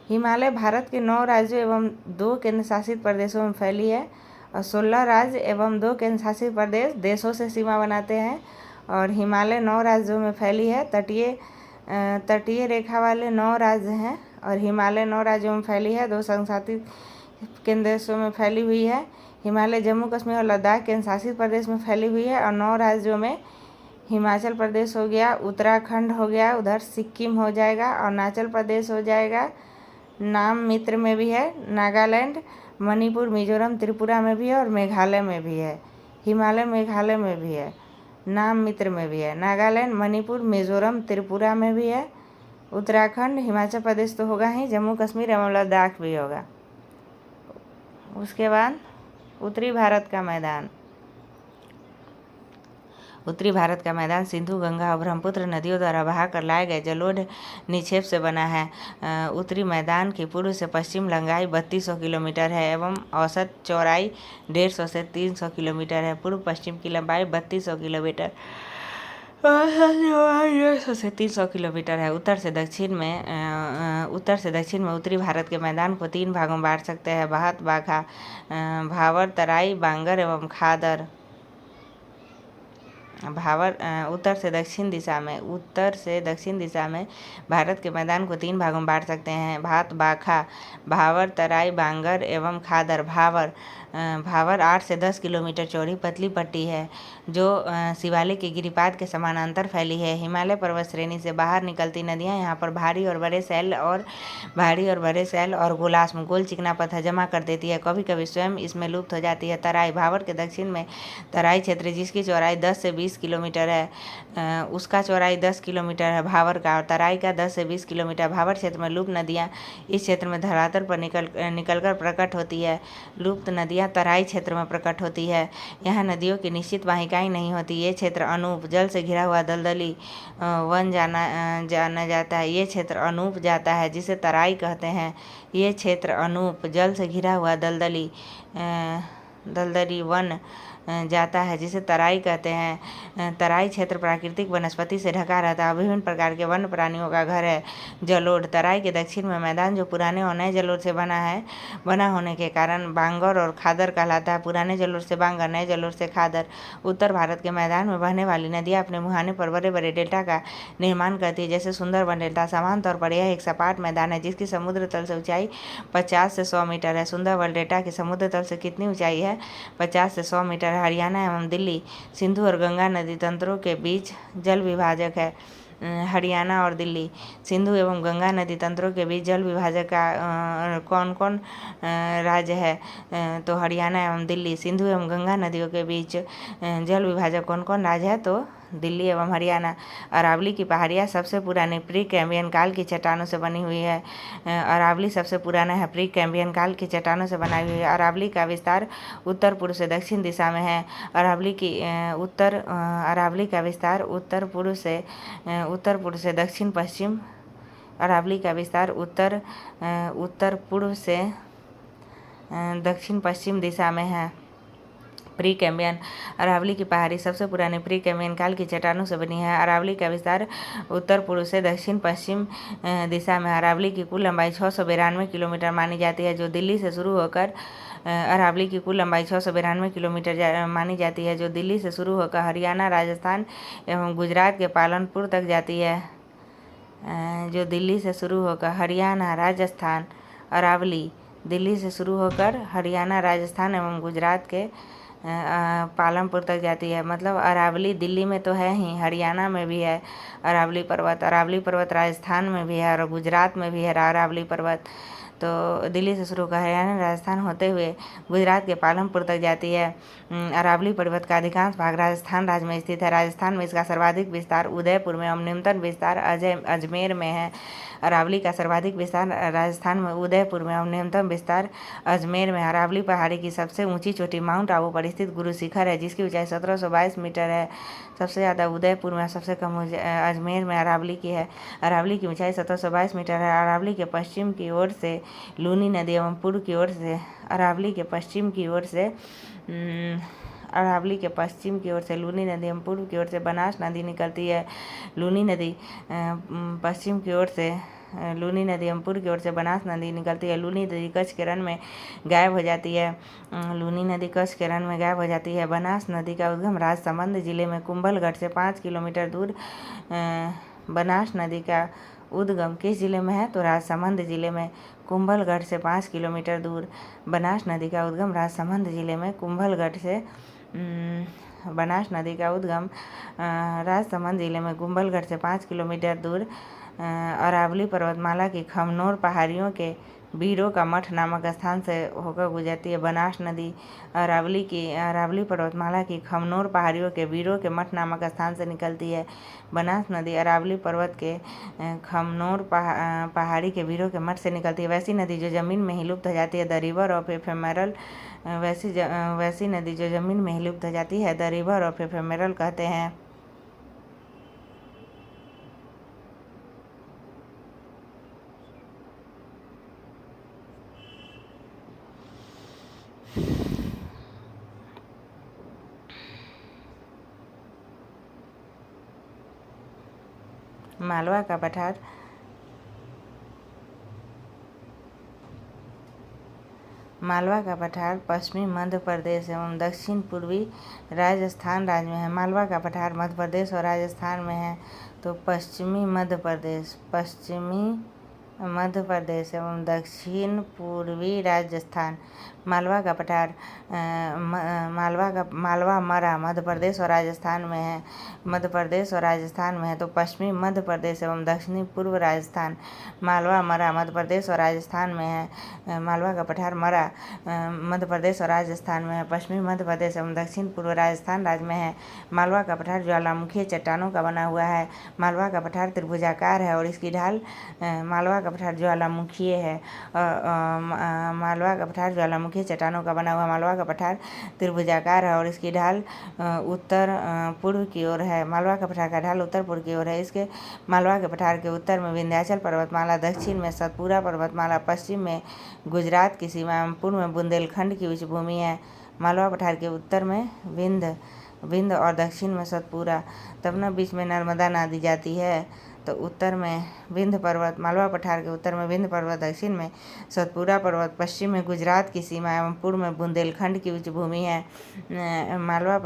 हिमालय भारत के 9 राज्यों एवं 2 केंद्र शासित प्रदेशों में फैली है और 16 राज्य एवं 2 केंद्र शासित प्रदेश देशों से सीमा बनाते हैं। और हिमालय 9 राज्यों में फैली है। तटीय रेखा वाले 9 राज्य हैं और हिमालय 9 राज्यों में फैली है। 2 संघशासित केंद्र देशों में फैली हुई है। हिमालय जम्मू कश्मीर और लद्दाख केंद्र शासित प्रदेश में फैली हुई है और 9 राज्यों में हिमाचल प्रदेश हो गया, उत्तराखंड हो गया, उधर सिक्किम हो जाएगा, अरुणाचल प्रदेश हो जाएगा, नाम मित्र में भी है, नागालैंड, मणिपुर, मिजोरम, त्रिपुरा में भी है और मेघालय में भी है। हिमालय मेघालय में भी है, नाम मित्र में भी है। नागालैंड, मणिपुर, मिजोरम, त्रिपुरा में भी है। उत्तराखंड, हिमाचल प्रदेश तो होगा ही, जम्मू कश्मीर एवं लद्दाख भी होगा। उसके बाद उत्तरी भारत का मैदान। उत्तरी भारत का मैदान सिंधु, गंगा और ब्रह्मपुत्र नदियों द्वारा बहाकर लाए गए जलोढ़ निक्षेप से बना है। उत्तरी मैदान की पूर्व से पश्चिम लंबाई 3200 किलोमीटर है एवं औसत चौड़ाई 150 से 300 किलोमीटर है। पूर्व पश्चिम की लंबाई 3200 किलोमीटर, औसत चौड़ाई 150 से 300 किलोमीटर है। उत्तर से दक्षिण में उत्तरी भारत के मैदान को 3 भागों में बांट सकते हैं: बाहत, बाघा, भावर, तराई, बांगर एवं खादर। उत्तर से दक्षिण दिशा में भारत के मैदान को 3 भागों में बांट सकते हैं: भात, बाखा, भावर, तराई, बांगर एवं खादर। भावर 8 से 10 किलोमीटर चौड़ी पतली पट्टी है जो शिवालिक के गिरिपाद के समानांतर फैली है। हिमालय पर्वत श्रेणी से बाहर निकलती नदियां यहाँ पर भारी और बड़े सैल और गोल चिकना पत्थर जमा कर देती है। कभी कभी स्वयं इसमें लुप्त हो जाती है। तराई भावर के दक्षिण में तराई क्षेत्र जिसकी चौड़ाई 10 से 20 20 किलोमीटर है। उसका चौड़ाई 10 किलोमीटर है भावर का, और तराई का 10 से 20 किलोमीटर। भावर क्षेत्र में लुप्त नदियाँ इस क्षेत्र में धरातल पर निकलकर प्रकट होती है। लुप्त नदियाँ तराई क्षेत्र में प्रकट होती है। यहाँ नदियों की निश्चित वाहिकाएं नहीं होती। ये क्षेत्र अनूप जल से घिरा हुआ दलदली वन जाना जाता है। ये क्षेत्र अनूप जाता है जिसे तराई कहते हैं। ये क्षेत्र अनूप जल से घिरा हुआ दलदली वन जाता है जिसे तराई कहते हैं। तराई क्षेत्र प्राकृतिक वनस्पति से ढका रहता है। विभिन्न प्रकार के वन्य प्राणियों का घर है। जलोढ़ तराई के दक्षिण में मैदान जो पुराने और नए जलोढ़ से बना होने के कारण बांगर और खादर कहलाता है। पुराने जलोढ़ से बांगर, नए जलोढ़ से खादर। उत्तर भारत के मैदान में बहने वाली नदियाँ अपने मुहाने पर बड़े बड़े डेल्टा का निर्माण करती है, जैसे सुंदरबन डेल्टा। सामान्य तौर पर यह एक सपाट मैदान है जिसकी समुद्र तल से ऊंचाई 50 से 100 मीटर है। सुंदरबन डेल्टा की समुद्र तल से कितनी ऊंचाई है? 50 से 100 मीटर। हरियाणा एवं दिल्ली सिंधु और गंगा नदी तंत्रों के बीच जल विभाजक है। हरियाणा और दिल्ली सिंधु एवं गंगा नदी तंत्रों के बीच जल विभाजक का कौन कौन राज्य है? तो हरियाणा एवं दिल्ली सिंधु एवं गंगा नदियों के बीच जल विभाजक कौन कौन राज्य है? तो दिल्ली एवं हरियाणा। अरावली की पहाड़ियाँ सबसे पुरानी प्री कैम्बियन काल की चट्टानों से बनी हुई है। अरावली सबसे पुराना है, प्री कैम्बियन काल की चट्टानों से बनाई हुई है। अरावली का विस्तार उत्तर पूर्व से दक्षिण दिशा में है। अरावली का विस्तार उत्तर पूर्व से दक्षिण पश्चिम। अरावली का विस्तार उत्तर पूर्व से दक्षिण पश्चिम दिशा में है। प्री कैम्बियन अरावली की पहाड़ी सबसे पुरानी प्री कैम्बियन काल की चट्टानों से बनी है। अरावली का विस्तार उत्तर पूर्व से दक्षिण पश्चिम दिशा में। अरावली की कुल लंबाई 692 किलोमीटर मानी जाती है, जो दिल्ली से शुरू होकर अरावली की कुल लंबाई 692 किलोमीटर मानी जाती है, जो दिल्ली से शुरू होकर हरियाणा, राजस्थान एवं गुजरात के पालनपुर तक जाती है। जो दिल्ली से शुरू होकर हरियाणा, राजस्थान, अरावली दिल्ली से शुरू होकर हरियाणा, राजस्थान एवं गुजरात के पालमपुर तक जाती है। मतलब अरावली दिल्ली में तो है ही, हरियाणा में भी है अरावली पर्वत राजस्थान में भी है और गुजरात में भी है अरावली पर्वत। तो दिल्ली से शुरू होकर हरियाणा, राजस्थान होते हुए गुजरात के पालमपुर तक जाती है। अरावली पर्वत का अधिकांश भाग राजस्थान राज्य में स्थित है। राजस्थान में इसका सर्वाधिक विस्तार उदयपुर में एवं न्यूनतम विस्तार अजमेर में है। अरावली का सर्वाधिक विस्तार राजस्थान में उदयपुर में और न्यूनतम विस्तार अजमेर में। अरावली पहाड़ी की सबसे ऊंची चोटी माउंट आबू पर स्थित गुरु शिखर है, जिसकी ऊंचाई 1722 मीटर है। सबसे ज़्यादा उदयपुर में, सबसे कम अजमेर में अरावली की है। अरावली की ऊंचाई 1722 मीटर है। अरावली के पश्चिम की ओर से लूनी नदी एवं पूर्व की ओर से अरावली के पश्चिम की ओर से लूनी नदी एवं पूर्व की ओर से बनास नदी निकलती है। लूनी नदी पश्चिम की ओर से लूनी नदी एवं पूर्व की ओर से बनास नदी निकलती है। लूनी नदी कच्छ के रण में गायब हो जाती है। बनास नदी का उद्गम राजसमंद जिले में कुंभलगढ़ से 5 किलोमीटर दूर। बनास नदी का उद्गम किस जिले में है? तो राजसमंद जिले में, कुंभलगढ़ से 5 किलोमीटर दूर। बनास नदी का उद्गम राजसमंद जिले में कुंभलगढ़ से बनास नदी का उद्गम राजसमंद जिले में कुंभलगढ़ से 5 किलोमीटर दूर अरावली पर्वतमाला की खमनोर पहाड़ियों के बीरों का मठ नामक स्थान से होकर गुजरती है। बनास नदी अरावली पर्वतमाला की खमनोर पहाड़ियों के बीरों के मठ नामक स्थान से निकलती है। बनास नदी अरावली पर्वत के खमनोर पहाड़ी के बीरों के मठ से निकलती है। वैसी नदी जो जमीन में ही लुप्त हो जाती है, द रिवर ऑफ एफेमेरल। वैसी नदी जो जमीन में ही लुप्त हो जाती है, द रिवर ऑफ एफेमेरल कहते हैं। मालवा का पठार पश्चिमी मध्य प्रदेश एवं दक्षिण पूर्वी राजस्थान राज्य में है। मालवा का पठार मध्य प्रदेश और राजस्थान में है। तो पश्चिमी मध्य प्रदेश एवं दक्षिण पूर्वी राजस्थान। मालवा का पठार मालवा मरा मध्य प्रदेश और राजस्थान में है। मध्य प्रदेश और राजस्थान में है। तो पश्चिमी मध्य प्रदेश एवं दक्षिणी पूर्व राजस्थान। मालवा मरा मध्य प्रदेश और राजस्थान में है। मालवा का पठार मरा मध्य प्रदेश और राजस्थान में है। पश्चिमी मध्य प्रदेश एवं दक्षिण पूर्व राजस्थान राज्य में है। मालवा का पठार ज्वालामुखी चट्टानों का बना हुआ है। मालवा का पठार त्रिभुजाकार है और इसकी ढाल मालवा का पठार ज्वालामुखीय है। मालवा का पठार ज्वालामुखी चट्टानों का बना हुआ मालवा का पठार त्रिभुजाकार है और इसकी ढाल उत्तर पूर्व की ओर है। मालवा का पठार का ढाल उत्तर पूर्व की ओर है। इसके मालवा के पठार के उत्तर में विंध्याचल पर्वतमाला, दक्षिण में सतपुरा पर्वतमाला, पश्चिम में गुजरात की सीमा एवं पूर्व में बुंदेलखंड की उच्च भूमि है। मालवा पठार के उत्तर में विंध्य और दक्षिण में सतपुरा, तब न बीच में नर्मदा नदी जाती है। तो उत्तर में विंध्य पर्वत, मालवा पठार के उत्तर में विंध्य पर्वत, दक्षिण में सतपुरा पर्वत, पश्चिम में गुजरात की सीमा एवं पूर्व में बुंदेलखंड की उच्च भूमि है। मालवा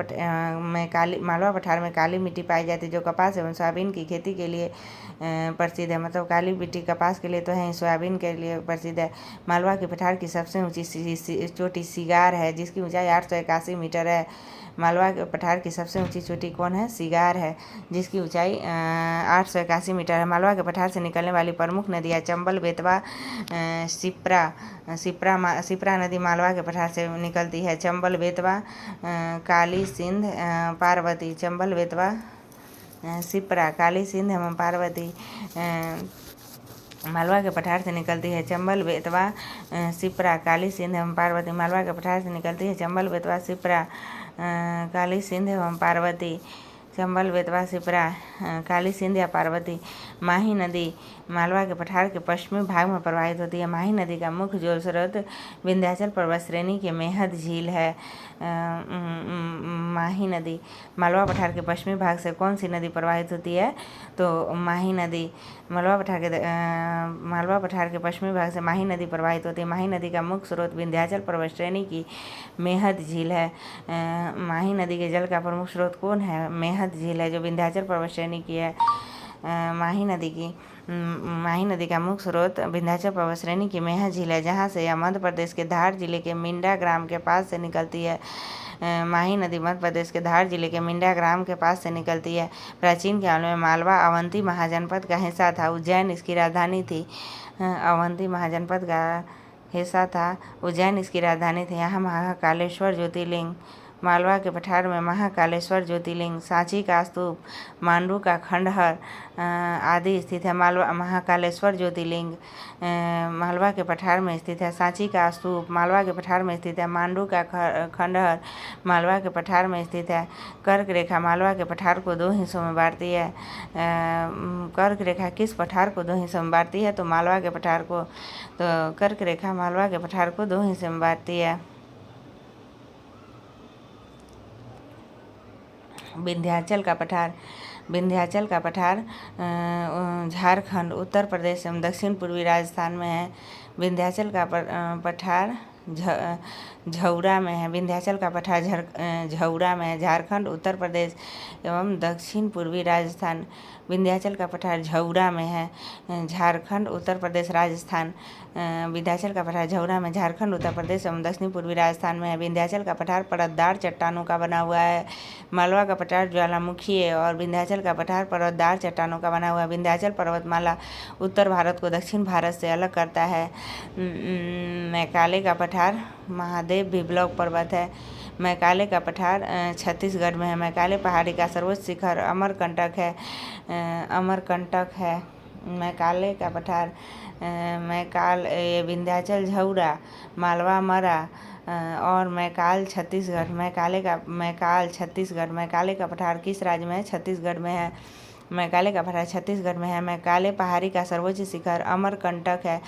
पठार में काली मिट्टी पाई जाती है जो कपास एवं सोयाबीन की खेती के लिए प्रसिद्ध है। मतलब काली मिट्टी कपास के लिए तो है, सोयाबीन के लिए प्रसिद्ध है। मालवा के पठार की सबसे ऊंची चोटी सिगार है जिसकी ऊंचाई 881 मीटर है। मालवा के पठार की सबसे ऊंची चोटी कौन है? सिगार है जिसकी ऊंचाई 881 मीटर है। मालवा के पठार से निकलने वाली प्रमुख नदियाँ चंबल, बेतवा, सिप्रा नदी मालवा के पठार से निकलती है। चंबल, बेतवा, काली सिंध, पार्वती। चंबल, बेतवा, सिप्रा, काली सिंध एवं पार्वती मालवा के पठार से निकलती है। चंबल, बेतवा, सिप्रा, काली सिंध एवं पार्वती मालवा के पठार से निकलती है। चंबल, बेतवा, सिप्रा, काली सिंध एवं पार्वती। चंबल, बेतवा, सिप्रा, काली सिंध या पार्वती। माही नदी मालवा के पठार के पश्चिमी भाग में प्रवाहित होती है। माही नदी का मुख्य जल स्रोत विंध्याचल पर्वत श्रेणी के मेहद झील है। माही नदी मालवा पठार के पश्चिमी भाग से कौन सी नदी प्रवाहित होती है? तो माही नदी। मालवा पठार के पश्चिमी भाग से माही नदी प्रवाहित होती है। माही नदी का मुख्य स्रोत विंध्याचल पर्वत श्रेणी की मेहद झील है। माही नदी के जल का प्रमुख स्रोत कौन है? मेहद झील है जो विंध्याचल पर्वत श्रेणी की है। माही नदी का मुख्य स्रोत विंध्याचल पर्वत श्रेणी की मेहद झील है जहाँ से यह मध्य प्रदेश के धार जिले के मिंडा ग्राम के पास से निकलती है। माही नदी मध्य प्रदेश के धार जिले के मिंडा ग्राम के पास से निकलती है। प्राचीन काल में मालवा अवंती महाजनपद का हिस्सा था। उज्जैन इसकी राजधानी थी। अवंती महाजनपद का हिस्सा था। उज्जैन इसकी राजधानी थी। यहाँ महाकालेश्वर ज्योतिर्लिंग मालवा के पठार में महाकालेश्वर ज्योतिर्लिंग, सांची का स्तूप, मांडू का खंडहर आदि स्थित है। महाकालेश्वर ज्योतिर्लिंग मालवा के पठार में स्थित है। सांची का स्तूप मालवा के पठार में स्थित है। मांडू का खंडहर मालवा के पठार में स्थित है। कर्क रेखा मालवा के पठार को दो हिस्सों में बांटती है। कर्क रेखा किस पठार को दो हिस्सों में बांटती है? तो मालवा के पठार को। तो कर्क रेखा मालवा के पठार को दो हिस्सों में बांटती है। विंध्याचल का पठार झारखंड, उत्तर प्रदेश एवं दक्षिण पूर्वी राजस्थान में है। विंध्याचल का पठार झौरा में है। विंध्याचल का पठार झौरा में है। झारखंड, उत्तर प्रदेश एवं दक्षिण पूर्वी राजस्थान। विंध्याचल का पठार झौरा में है। झारखंड, उत्तर प्रदेश, राजस्थान। विंध्याचल का पठार झौरा में झारखंड, उत्तर प्रदेश एवं दक्षिण पूर्वी राजस्थान में है। विंध्याचल का पठार परतदार चट्टानों का बना हुआ है। मालवा का पठार ज्वालामुखी है और विंध्याचल का पठार पर्वतदार चट्टानों का बना हुआ है। विंध्याचल पर्वतमाला उत्तर भारत को दक्षिण भारत से अलग करता है। मैकाले का पठार महादेव भी ब्लॉक पर्वत है। मैकाले का पठार छत्तीसगढ़ में है। मैकाले पहाड़ी का सर्वोच्च शिखर अमरकंटक है। मैकाले का पठार विंध्याचल झौरा, मालवा मरा और मैकाल छत्तीसगढ़। मैकाले का पठार किस राज्य में है? छत्तीसगढ़ में है। मैकाले का पठार छत्तीसगढ़ में है। मैकाले पहाड़ी का सर्वोच्च शिखर अमरकंटक है।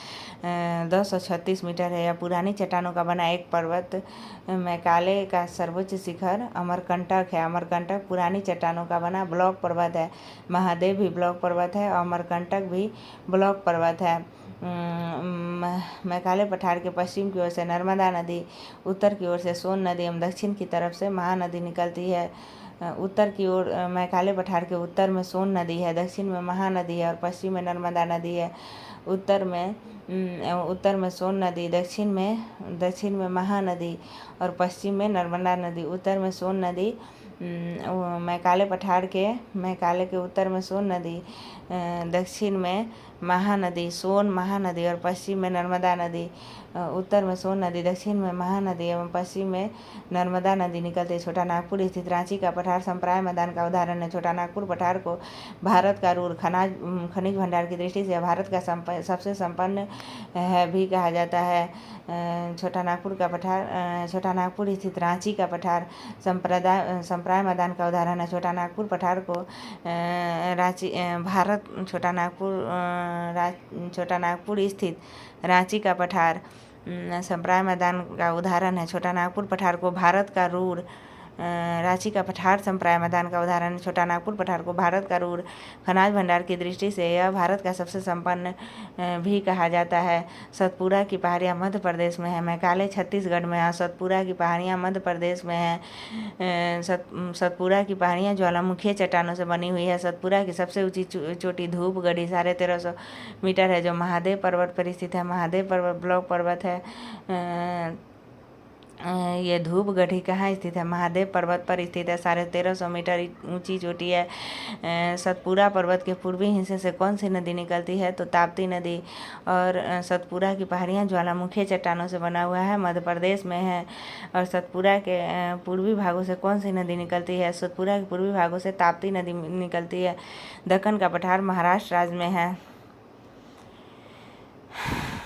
236 मीटर है। यह पुरानी चट्टानों का बना एक पर्वत मैकाले का सर्वोच्च शिखर अमरकंटक है। अमरकंटक पुरानी चट्टानों का बना ब्लॉक पर्वत है। महादेव भी ब्लॉक पर्वत है और अमरकंटक भी ब्लॉक पर्वत है। मैकाले पठार के पश्चिम की ओर से नर्मदा नदी, उत्तर की ओर से सोन नदी एवं दक्षिण की तरफ से महानदी निकलती है। उत्तर की ओर मैकाले पठार के उत्तर में सोन नदी है, दक्षिण में महानदी है और पश्चिम में नर्मदा नदी है। उत्तर में सोन नदी, दक्षिण में महानदी और पश्चिम में नर्मदा नदी। उत्तर में सोन नदी, मैकाले के उत्तर में सोन नदी, दक्षिण में सोन महानदी और पश्चिम में नर्मदा नदी। उत्तर में सोन नदी, दक्षिण में महानदी एवं पश्चिम में नर्मदा नदी निकलती है। छोटा नागपुर स्थित रांची का पठार संप्राय मैदान का उदाहरण है। छोटा नागपुर पठार को भारत का रूर खनिज भंडार की दृष्टि से भारत का सबसे संपन्न है भी कहा जाता है। छोटा नागपुर स्थित रांची का पठार संप्राय मैदान का उदाहरण है। छोटा नागपुर पठार को छोटा नागपुर स्थित रांची का पठार संप्राय मैदान का उदाहरण है। छोटा नागपुर पठार को भारत का रूर रांची का पठार संप्राय मैदान का उदाहरण। छोटा नागपुर पठार को भारत का रूर खनिज भंडार की दृष्टि से यह भारत का सबसे संपन्न भी कहा जाता है। सतपुरा की पहाड़ियाँ मध्य प्रदेश में है। मैकाले छत्तीसगढ़ में है। सतपुरा की पहाड़ियाँ मध्य प्रदेश में है। सतपुरा की पहाड़ियाँ ज्वालामुखीय चट्टानों से बनी हुई है। सतपुरा की सबसे ऊंची चोटी धूपगढ़ी 1350 मीटर है, जो महादेव पर्वत पर स्थित है। महादेव पर्वत ब्लॉक पर्वत है। ये धूपगढ़ी कहाँ स्थित है? महादेव पर्वत पर स्थित है। 1350 मीटर ऊंची चोटी है। सतपुरा पर्वत के पूर्वी हिस्से से कौन सी नदी निकलती है? तो ताप्ती नदी। और सतपुरा की पहाड़ियाँ ज्वालामुखीय चट्टानों से बना हुआ है, मध्य प्रदेश में है। और सतपुरा के पूर्वी भागों से कौन सी नदी निकलती है? सतपुरा के पूर्वी भागों से ताप्ती नदी निकलती है। दक्कन का पठार महाराष्ट्र राज्य में है।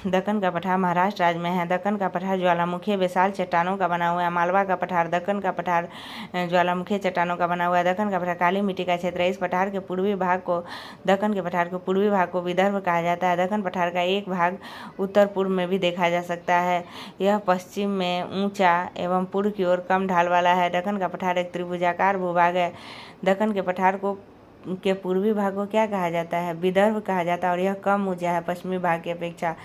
दक्कन का पठार महाराष्ट्र राज्य में है। दक्कन का पठार ज्वालामुखीय विशाल चट्टानों का बना हुआ है। मालवा का पठार दक्कन का पठार ज्वालामुखीय चट्टानों का बना हुआ है। दक्कन का पठार काली मिट्टी का क्षेत्र है। इस पठार के पूर्वी भाग को दक्कन के पठार के पूर्वी भाग को विदर्भ कहा जाता है। दक्कन पठार का एक भाग उत्तर पूर्व में भी देखा जा सकता है। यह पश्चिम में ऊंचा एवं पूर्व की ओर कम ढाल वाला है। दक्कन का पठार एक त्रिभुजाकार भूभाग है। दक्कन के पठार के पूर्वी भाग को क्या कहा जाता है? विदर्भ कहा जाता है और यह कम ऊंचा है पश्चिमी भाग की अपेक्षा।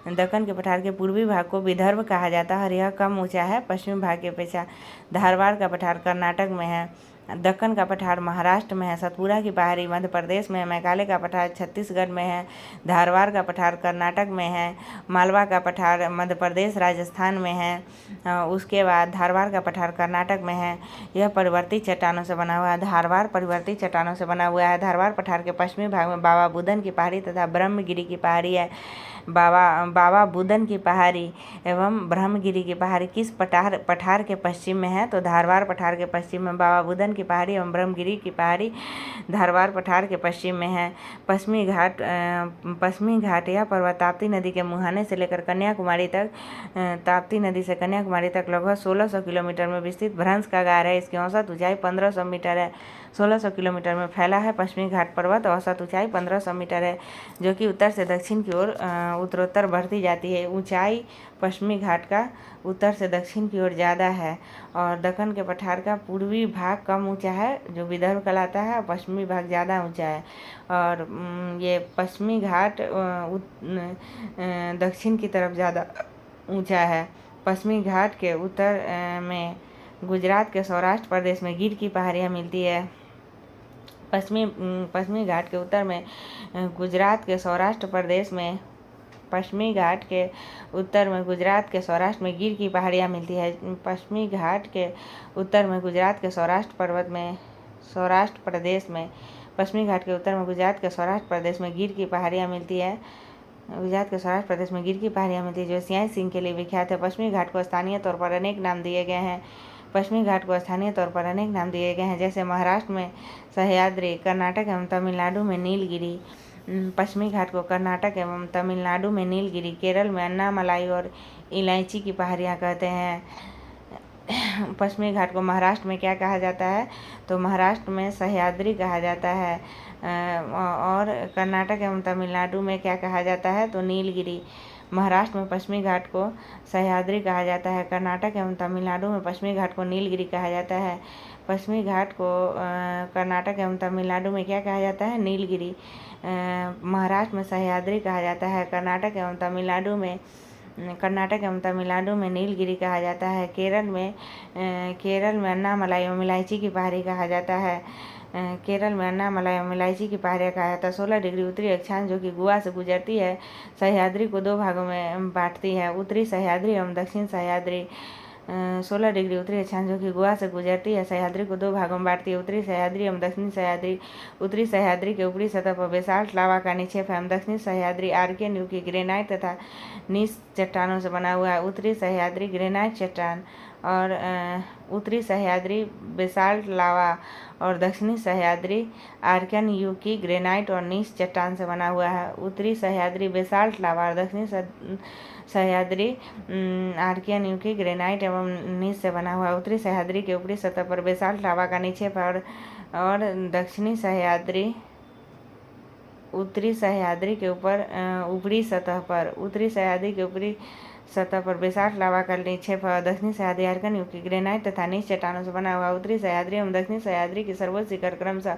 दक्कन के पठार के पूर्वी भाग को विदर्भ कहा जाता है और यह कम ऊंचा है पश्चिमी भाग की अपेक्षा। धारवाड़ का पठार कर्नाटक में है। दक्कन का पठार महाराष्ट्र में है। सतपुरा की पहाड़ी मध्य प्रदेश में है। मैकाले का पठार छत्तीसगढ़ में है। धारवाड़ का पठार कर्नाटक में है। मालवा का पठार मध्य प्रदेश राजस्थान में है। उसके बाद धारवाड़ का पठार कर्नाटक में है। यह परिवर्तित चट्टानों से बना हुआ है। धारवाड़ परिवर्तित चट्टानों से बना हुआ है। धारवाड़ पठार के पश्चिमी भाग में बाबा बुदन की पहाड़ी तथा ब्रह्मगिरी की पहाड़ी है। बाबा बुदन की पहाड़ी एवं ब्रह्मगिरी की पहाड़ी किस पठार के पश्चिम में है? तो धारवाड़ पठार के पश्चिम में बाबा बुदन की पहाड़ी एवं ब्रह्मगिरी की पहाड़ी धारवाड़ पठार के पश्चिम में है। पश्चिमी घाट यह पर्वत ताप्ती नदी के मुहाने से लेकर कन्याकुमारी तक ताप्ती नदी से कन्याकुमारी तक लगभग 1600 किलोमीटर में विस्तृत भ्रंश का गार है। इसकी औसत ऊंचाई 1500 मीटर है। 1600 किलोमीटर में फैला है पश्चिमी घाट पर्वत। औसत ऊंचाई 1500 मीटर है, जो कि उत्तर से दक्षिण की ओर उत्तरोत्तर बढ़ती जाती है। ऊंचाई पश्चिमी घाट का उत्तर से दक्षिण की ओर ज़्यादा है। और दक्कन के पठार का पूर्वी भाग कम ऊंचा है, जो विदर्भ कहलाता है, और पश्चिमी भाग ज़्यादा ऊंचा है। और ये पश्चिमी घाट दक्षिण की तरफ ज़्यादा ऊंचा है। पश्चिमी घाट के उत्तर में गुजरात के सौराष्ट्र प्रदेश में गिर की पहाड़ियाँ मिलती है। पश्चिमी घाट के उत्तर में गुजरात के सौराष्ट्र प्रदेश में पश्चिमी घाट के उत्तर में गुजरात के सौराष्ट्र में गिर की पहाड़ियाँ मिलती है। पश्चिमी घाट के उत्तर में गुजरात के सौराष्ट्र प्रदेश में पश्चिमी घाट के उत्तर में गुजरात के सौराष्ट्र प्रदेश में गिर की पहाड़ियाँ मिलती है। गुजरात के सौराष्ट्र प्रदेश में गिर की पहाड़ियाँ मिलती है, जो सियाई सिंह के लिए विख्यात है। पश्चिमी घाट को स्थानीय तौर पर अनेक नाम दिए गए हैं। जैसे महाराष्ट्र में सह्याद्री, कर्नाटक एवं तमिलनाडु में नीलगिरी। पश्चिमी घाट को कर्नाटक एवं तमिलनाडु में नीलगिरी, केरल में अन्नामलाई और इलायची की पहाड़ियाँ कहते हैं। पश्चिमी घाट को महाराष्ट्र में क्या कहा जाता है? तो महाराष्ट्र में सह्याद्री कहा जाता है। और कर्नाटक एवं तमिलनाडु में क्या कहा जाता है? तो नीलगिरी। महाराष्ट्र में पश्चिमी घाट को सह्याद्री कहा जाता है। कर्नाटक एवं तमिलनाडु में पश्चिमी घाट को नीलगिरी कहा जाता है। पश्चिमी घाट को कर्नाटक एवं तमिलनाडु में क्या कहा जाता है? नीलगिरी। महाराष्ट्र में सह्याद्री कहा जाता है। कर्नाटक एवं तमिलनाडु में नीलगिरी कहा जाता है। केरल में अन्नामलाई एवं इलायची की पहाड़ी कहा जाता है। केरल में अन्नामलाई इलायची की पहाड़ियाँ कहा जाता है। 16 डिग्री उत्तरी अक्षांश जो कि गोवा से गुजरती है, सह्याद्री को 2 भागों में बांटती है, उत्तरी सह्याद्री एवं दक्षिण सह्याद्री। 16 डिग्री उत्तरी अक्षांश जो कि गोवा से गुजरती है, सह्याद्री को 2 भागों में बांटती है, उत्तरी सह्याद्री एवं दक्षिणी सह्याद्री। उत्तरी सह्याद्री के ऊपरी सतह पर बेसाल्ट लावा का निक्षेप है एवं दक्षिणी सह्याद्री आर्कियन युग की ग्रेनाइट तथा नीस चट्टानों से बना हुआ है। उत्तरी सह्याद्री ग्रेनाइट चट्टान और उत्तरी सह्याद्री बेसाल्ट लावा और दक्षिणी सह्याद्री आर्कियन युग की ग्रेनाइट और नीस चट्टान से बना हुआ है। उत्तरी सह्याद्री बेसाल्ट लावा और दक्षिणी सह्याद्री आर्कियन युग की ग्रेनाइट एवं नीस से बना हुआ है। उत्तरी सह्याद्री के ऊपरी सतह पर बेसाल्ट लावा का निक्षेप है और दक्षिणी सह्याद्री उत्तरी सह्याद्री के ऊपरी सतह पर बेसाल्ट लावा का निक्षेप है। दक्षिणी सह्याद्री आर्कियन युग की ग्रेनाइट तथा नीस चट्टानों से बना हुआ। उत्तरी सह्याद्री एवं दक्षिणी सह्याद्री की सर्वोच्च शिखर क्रमशः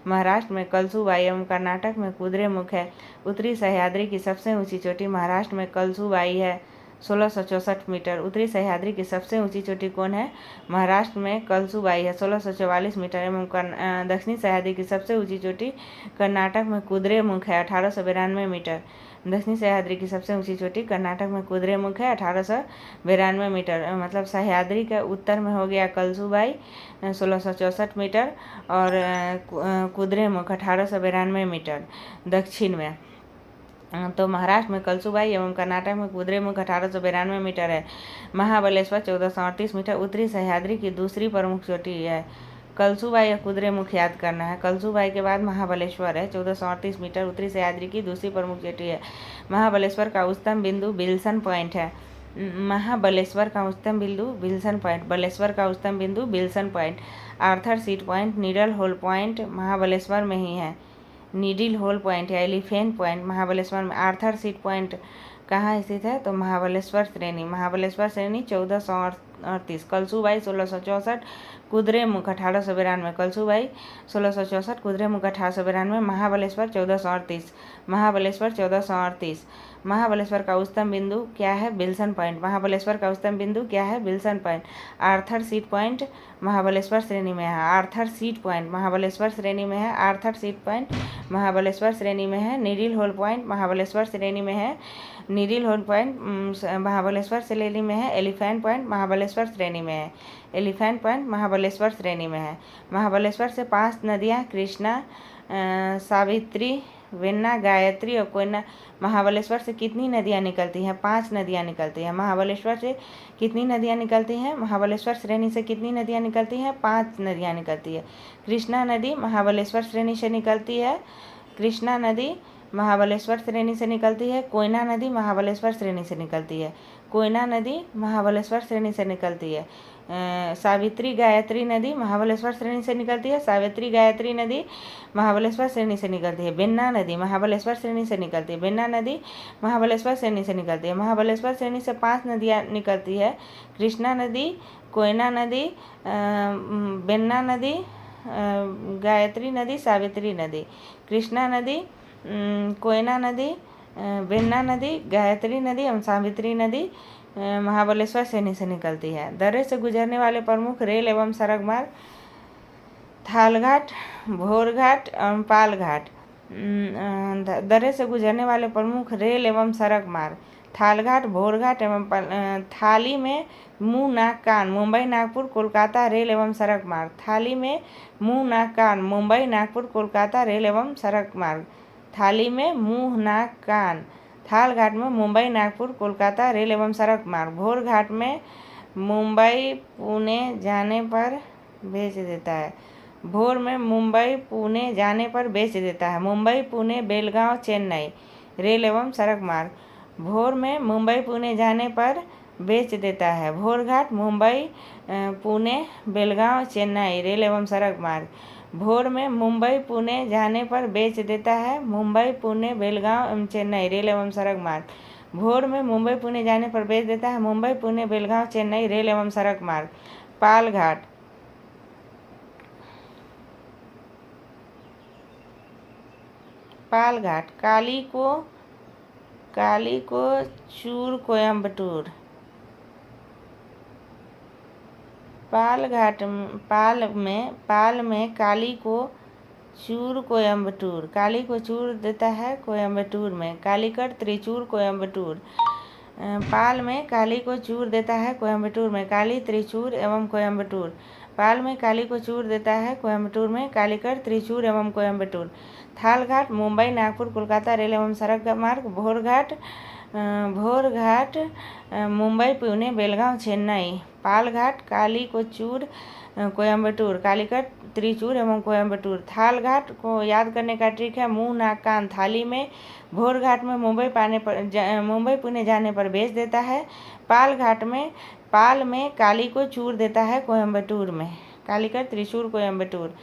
महाराष्ट्र में कलसुबाई एवं कर्नाटक में कुद्रेमुख है। उत्तरी सह्याद्री की सबसे ऊंची चोटी महाराष्ट्र में कलसुबाई है, 1664 मीटर। उत्तरी सह्याद्री की सबसे ऊंची चोटी कौन है? महाराष्ट्र में कलसुबाई है, 1644 मीटर। एवं दक्षिणी सह्याद्री की सबसे ऊंची चोटी कर्नाटक में कुद्रेमुख है, 1892 मीटर। दक्षिणी सह्याद्री की सबसे ऊंची चोटी कर्नाटक में कुद्रेमुख है, 1892 मीटर। मतलब सह्याद्री का उत्तर में हो गया कलसुबाई 1664 मीटर और कुद्रेमुख 1892 मीटर दक्षिण में। तो महाराष्ट्र में कलसुबाई एवं कर्नाटक में कुद्रेमुख 1892 मीटर है। महाबलेश्वर 1438 मीटर उत्तरी सह्याद्री की दूसरी प्रमुख चोटी है। कलसुबाई और कुद्रेमुख याद करना है। कलसुबाई के बाद महाबलेश्वर है, 1438 मीटर उत्तरी सह्याद्री की दूसरी प्रमुख चोटी है। महाबलेश्वर का उच्चतम बिंदु बिल्सन पॉइंट है। महाबलेश्वर का उच्चतम बिंदु बिल्सन पॉइंट, बलेश्वर का उच्चतम बिंदु Wilson point. Arthur seat point, needle hole point Mahabaleshwar में ही है। नीडल होल पॉइंट या एलिफेंट पॉइंट महाबलेश्वर में। आर्थर सीट पॉइंट कहाँ स्थित है? तो महाबलेश्वर श्रेणी। महाबलेश्वर श्रेणी 1438। कलसुबाई 1664, कुद्रेमुख 1892। कलसुबाई 1664, कुद्रेमुख 1892। महाबलेश्वर 1438। महाबलेश्वर 1438। महाबलेश्वर का उच्चतम बिंदु क्या है? Bilson point. महाबलेश्वर का उच्चतम बिंदु क्या है? Bilson point. Arthur seat point Mahabaleshwar श्रेणी में है। आर्थर सीट पॉइंट महाबलेश्वर श्रेणी में है। आर्थर सीट पॉइंट महाबलेश्वर श्रेणी में है। नीडल होल पॉइंट महाबलेश्वर श्रेणी में है। नीडल होल पॉइंट महाबलेश्वर श्रेणी में है। एलिफेंट पॉइंट महाबलेश्वर श्रेणी में है। एलिफेंट पॉइंट महाबलेश्वर श्रेणी में है। महाबलेश्वर से 5 नदियाँ कृष्णा, सावित्री, वेन्ना, गायत्री और कोयना। महाबलेश्वर से कितनी नदियाँ निकलती हैं? 5 नदियाँ निकलती हैं। महाबलेश्वर से कितनी नदियाँ निकलती हैं? महाबलेश्वर श्रेणी से कितनी नदियाँ निकलती हैं? 5 नदियाँ निकलती है। कृष्णा नदी महाबलेश्वर श्रेणी से निकलती है। कृष्णा नदी महाबलेश्वर श्रेणी से निकलती है। कोयना नदी महाबलेश्वर श्रेणी से निकलती है। कोयना नदी महाबलेश्वर श्रेणी से निकलती है। सावित्री गायत्री नदी महाबलेश्वर श्रेणी से निकलती है। सावित्री गायत्री नदी महाबलेश्वर श्रेणी से निकलती है। बेन्ना नदी महाबलेश्वर श्रेणी से निकलती है। बेन्ना नदी महाबलेश्वर श्रेणी से निकलती है। महाबलेश्वर श्रेणी से 5 नदियाँ निकलती है। कृष्णा नदी, कोयना नदी, बेन्ना नदी, गायत्री नदी, सावित्री नदी। कृष्णा नदी, कोयना नदी, बेन्ना नदी, गायत्री नदी एवं सावित्री नदी महाबलेश्वर श्रेणी से निकलती है। दर्रे से गुजरने वाले प्रमुख रेल एवं सड़क मार्ग थालघाट, भोरघाट एवं पालघाट। दर्रे से गुजरने वाले प्रमुख रेल एवं सड़क मार्ग थालघाट, भोरघाट एवं थाली में मुंह नाक कान मुंबई नागपुर कोलकाता रेल एवं सड़क मार्ग। थाली में मुंह नाक कान मुंबई नागपुर कोलकाता रेल एवं सड़क मार्ग। थाली में मुंह नाक कान। थालघाट में मुंबई नागपुर कोलकाता रेल एवं सड़क मार्ग। भोरघाट में मुंबई पुणे जाने पर बेच देता है। भोर में मुंबई पुणे जाने पर बेच देता है। मुंबई पुणे बेलगांव चेन्नई रेल एवं सड़क मार्ग। भोर में मुंबई पुणे जाने पर बेच देता है। भोरघाट मुंबई पुणे बेलगांव चेन्नई रेल एवं सड़क मार्ग। भोर में मुंबई पुणे जाने पर बेच देता है। मुंबई पुणे बेलगांव एवं चेन्नई रेल एवं सड़क मार्ग। भोर में मुंबई पुणे जाने पर बेच देता है। मुंबई पुणे बेलगांव चेन्नई रेल एवं सड़क मार्ग। पालघाट पालघाट काली को चूर कोयम्बटूर। पाल में काली को चूर कोयम्बटूर, काली को चूर देता है कोयम्बटूर में। कालीकट त्रिचूर कोयम्बटूर, पाल में काली को चूर देता है कोयम्बटूर में। काली त्रिचूर एवं कोयम्बटूर, पाल में काली को चूर देता है कोयम्बटूर में। कालीकट त्रिचूर एवं कोयम्बटूर। थालघाट मुंबई नागपुर कोलकाता रेल एवं सड़क मार्ग। भोरघाट मुंबई पुणे बेलगांव चेन्नई। पालघाट काली को चूर कोयम्बटूर। कालीकट त्रिचूर एवं कोयम्बटूर। थालघाट को याद करने का ट्रिक है मुंह नाक कान थाली में। भोरघाट में मुंबई पुणे जाने पर भेज देता है। पाल में काली को चूर देता है कोयम्बटूर में। कालीकट त्रिचूर कोयम्बटूर।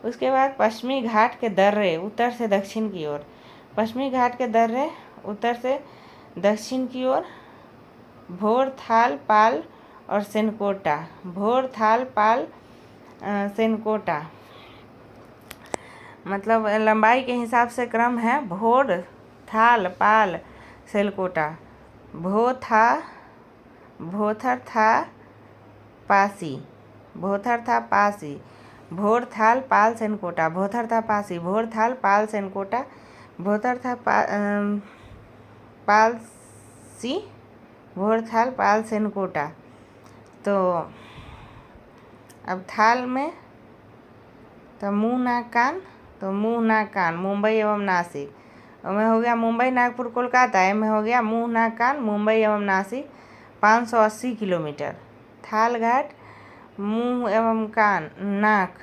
उसके बाद पश्चिमी घाट के दर्रे उत्तर से दक्षिण की ओर। पश्चिमी घाट के दर्रे उत्तर से दक्षिण की ओर। भोर थाल पाल और सेनकोटा। भोर थाल पाल सेनकोटा मतलब लंबाई के हिसाब से क्रम है भोर थाल पाल सेनकोटा। भोथर था पासी। भोथर था पासी। भोर थाल पाल सेनकोटा। भोथर था पासी। भोर थाल पाल सेनकोटा। भोथर था पालसी। भोर थाल पाल सेनकोटा। तो अब थाल में तो मुंह नाक कान, तो मुंह नाक कान मुंबई एवं नासिक। में हो गया मुंबई नागपुर कोलकाता, में हो गया मुंह नाक कान मुंबई एवं नासिक 580 किलोमीटर। थालघाट मुंह एवं कान नाक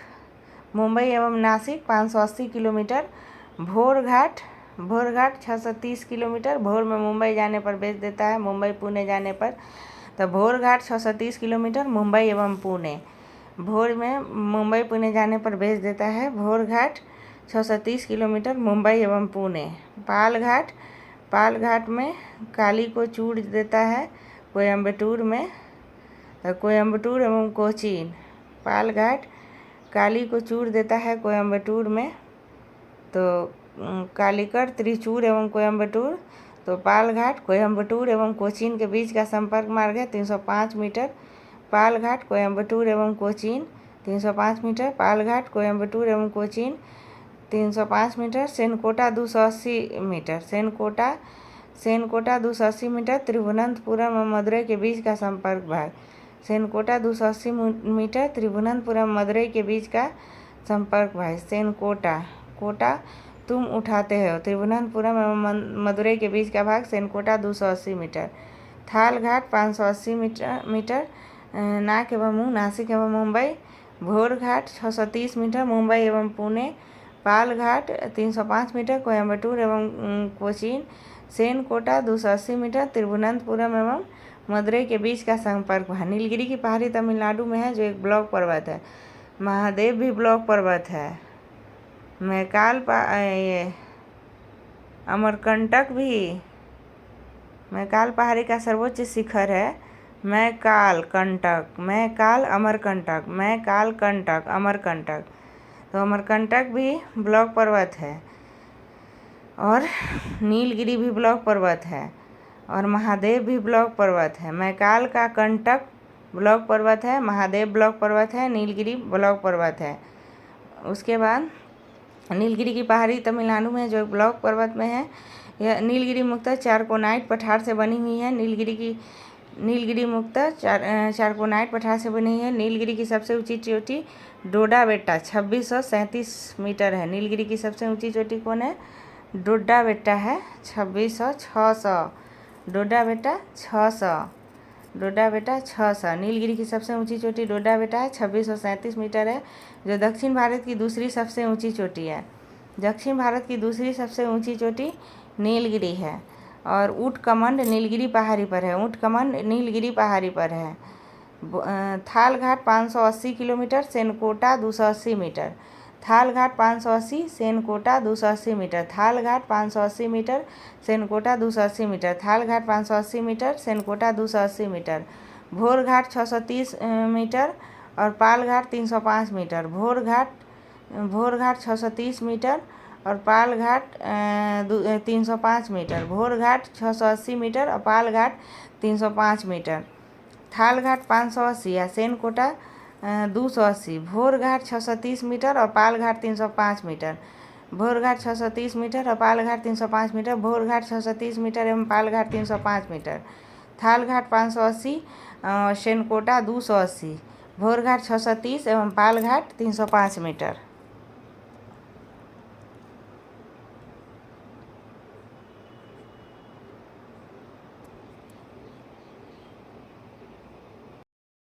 मुंबई एवं नासिक 580 किलोमीटर। भोरघाट 630 किलोमीटर। भोर में मुंबई जाने पर भेज देता है, मुंबई पुणे जाने पर। तो भोरघाट 630 किलोमीटर मुंबई एवं पुणे। भोर में मुंबई पुणे जाने पर भेज देता है। भोरघाट 630 किलोमीटर मुंबई एवं पुणे। पालघाट में काली को चूर देता है कोयम्बटूर में। तो कोयम्बटूर एवं कोचीन। पालघाट काली को चूर देता है कोयम्बटूर में। तो कालीकट त्रिचूर एवं कोयम्बटूर। तो पालघाट कोयम्बटूर एवं कोचीन के बीच का संपर्क मार्ग है 305 मीटर। पालघाट कोयम्बटूर एवं कोचीन 305 मीटर। पालघाट कोयम्बटूर एवं Cochin 305 metre. Senkota 280 metre. Senkota 280 metre. त्रिभुवनंतपुरम और मदुरई के बीच का संपर्क भाग। सेनकोटा 280 मीटर। त्रिभुवनंतपुरम मदुरई के बीच का संपर्क भाग। कोटा तुम उठाते हो। त्रिभुवनंतपुरम एवं मदुरई के बीच का भाग सेनकोटा 280 मीटर। थालघाट 580 मीटर। नाक एवं मुंह नासिक एवं मुंबई। भोरघाट 630 मीटर मुंबई एवं पुणे। पालघाट 305 मीटर कोयम्बटूर एवं कोचीन। सेनकोटा 280 मीटर त्रिभुवनंतपुरम एवं मदुरई के बीच का संपर्क है। नीलगिरी की पहाड़ी तमिलनाडु में है, जो एक ब्लॉक पर्वत है। महादेव भी ब्लॉक पर्वत है। अमरकंटक भी मैकाल पहाड़ी का सर्वोच्च शिखर है। अमरकंटक। तो अमरकंटक भी ब्लॉक पर्वत है और नीलगिरी भी ब्लॉक पर्वत है और महादेव भी ब्लॉक पर्वत है। मैकाल का कंटक ब्लॉक पर्वत है, महादेव ब्लॉक पर्वत है, नीलगिरी ब्लॉक पर्वत है। उसके बाद नीलगिरी की पहाड़ी तमिलनाडु में जो ब्लॉक पर्वत में है। यह नीलगिरी मुख्यतः चारकोनाइट पठार से बनी हुई है। नीलगिरी मुख्यतः चारकोनाइट पठार से बनी हुई है। नीलगिरी की सबसे ऊंची चोटी डोडा बेट्टा 2637 मीटर है। नीलगिरी की सबसे ऊंची चोटी कौन है? डोडा बेट्टा है 2600। डोडा बेट्टा 600। नीलगिरी की सबसे ऊंची चोटी डोडा बेट्टा है 2637 मीटर है, जो दक्षिण भारत की दूसरी सबसे ऊंची चोटी है। दक्षिण भारत की दूसरी सबसे ऊंची चोटी नीलगिरी है। और ऊँटकमंड नीलगिरी पहाड़ी पर है। Thalghat 580 kilometre. Senkota 280 metre. Thalghat 580, Senkota 280 metre. Thalghat 580 metre, Senkota 280 metre. Thalghat 580 metre, Senkota 280 metre. Bhorghat 630 metre और पालघाट 305 मीटर। भोरघाट 630 मीटर और पालघाट 305 मीटर। भोरघाट 680 मीटर और पालघाट 305 मीटर। थालघाट 580 या सेनकोटा 280, भोर घाट 630 मीटर और पाल घाट 305 मीटर। भोर घाट 630 मीटर और पाल घाट 305 मीटर। भोर घाट 630 मीटर एवं पाल घाट 305 मीटर। थाल घाट 580, शेनकोटा 280। भोर घाट 630 एवं पाल घाट 305 मीटर।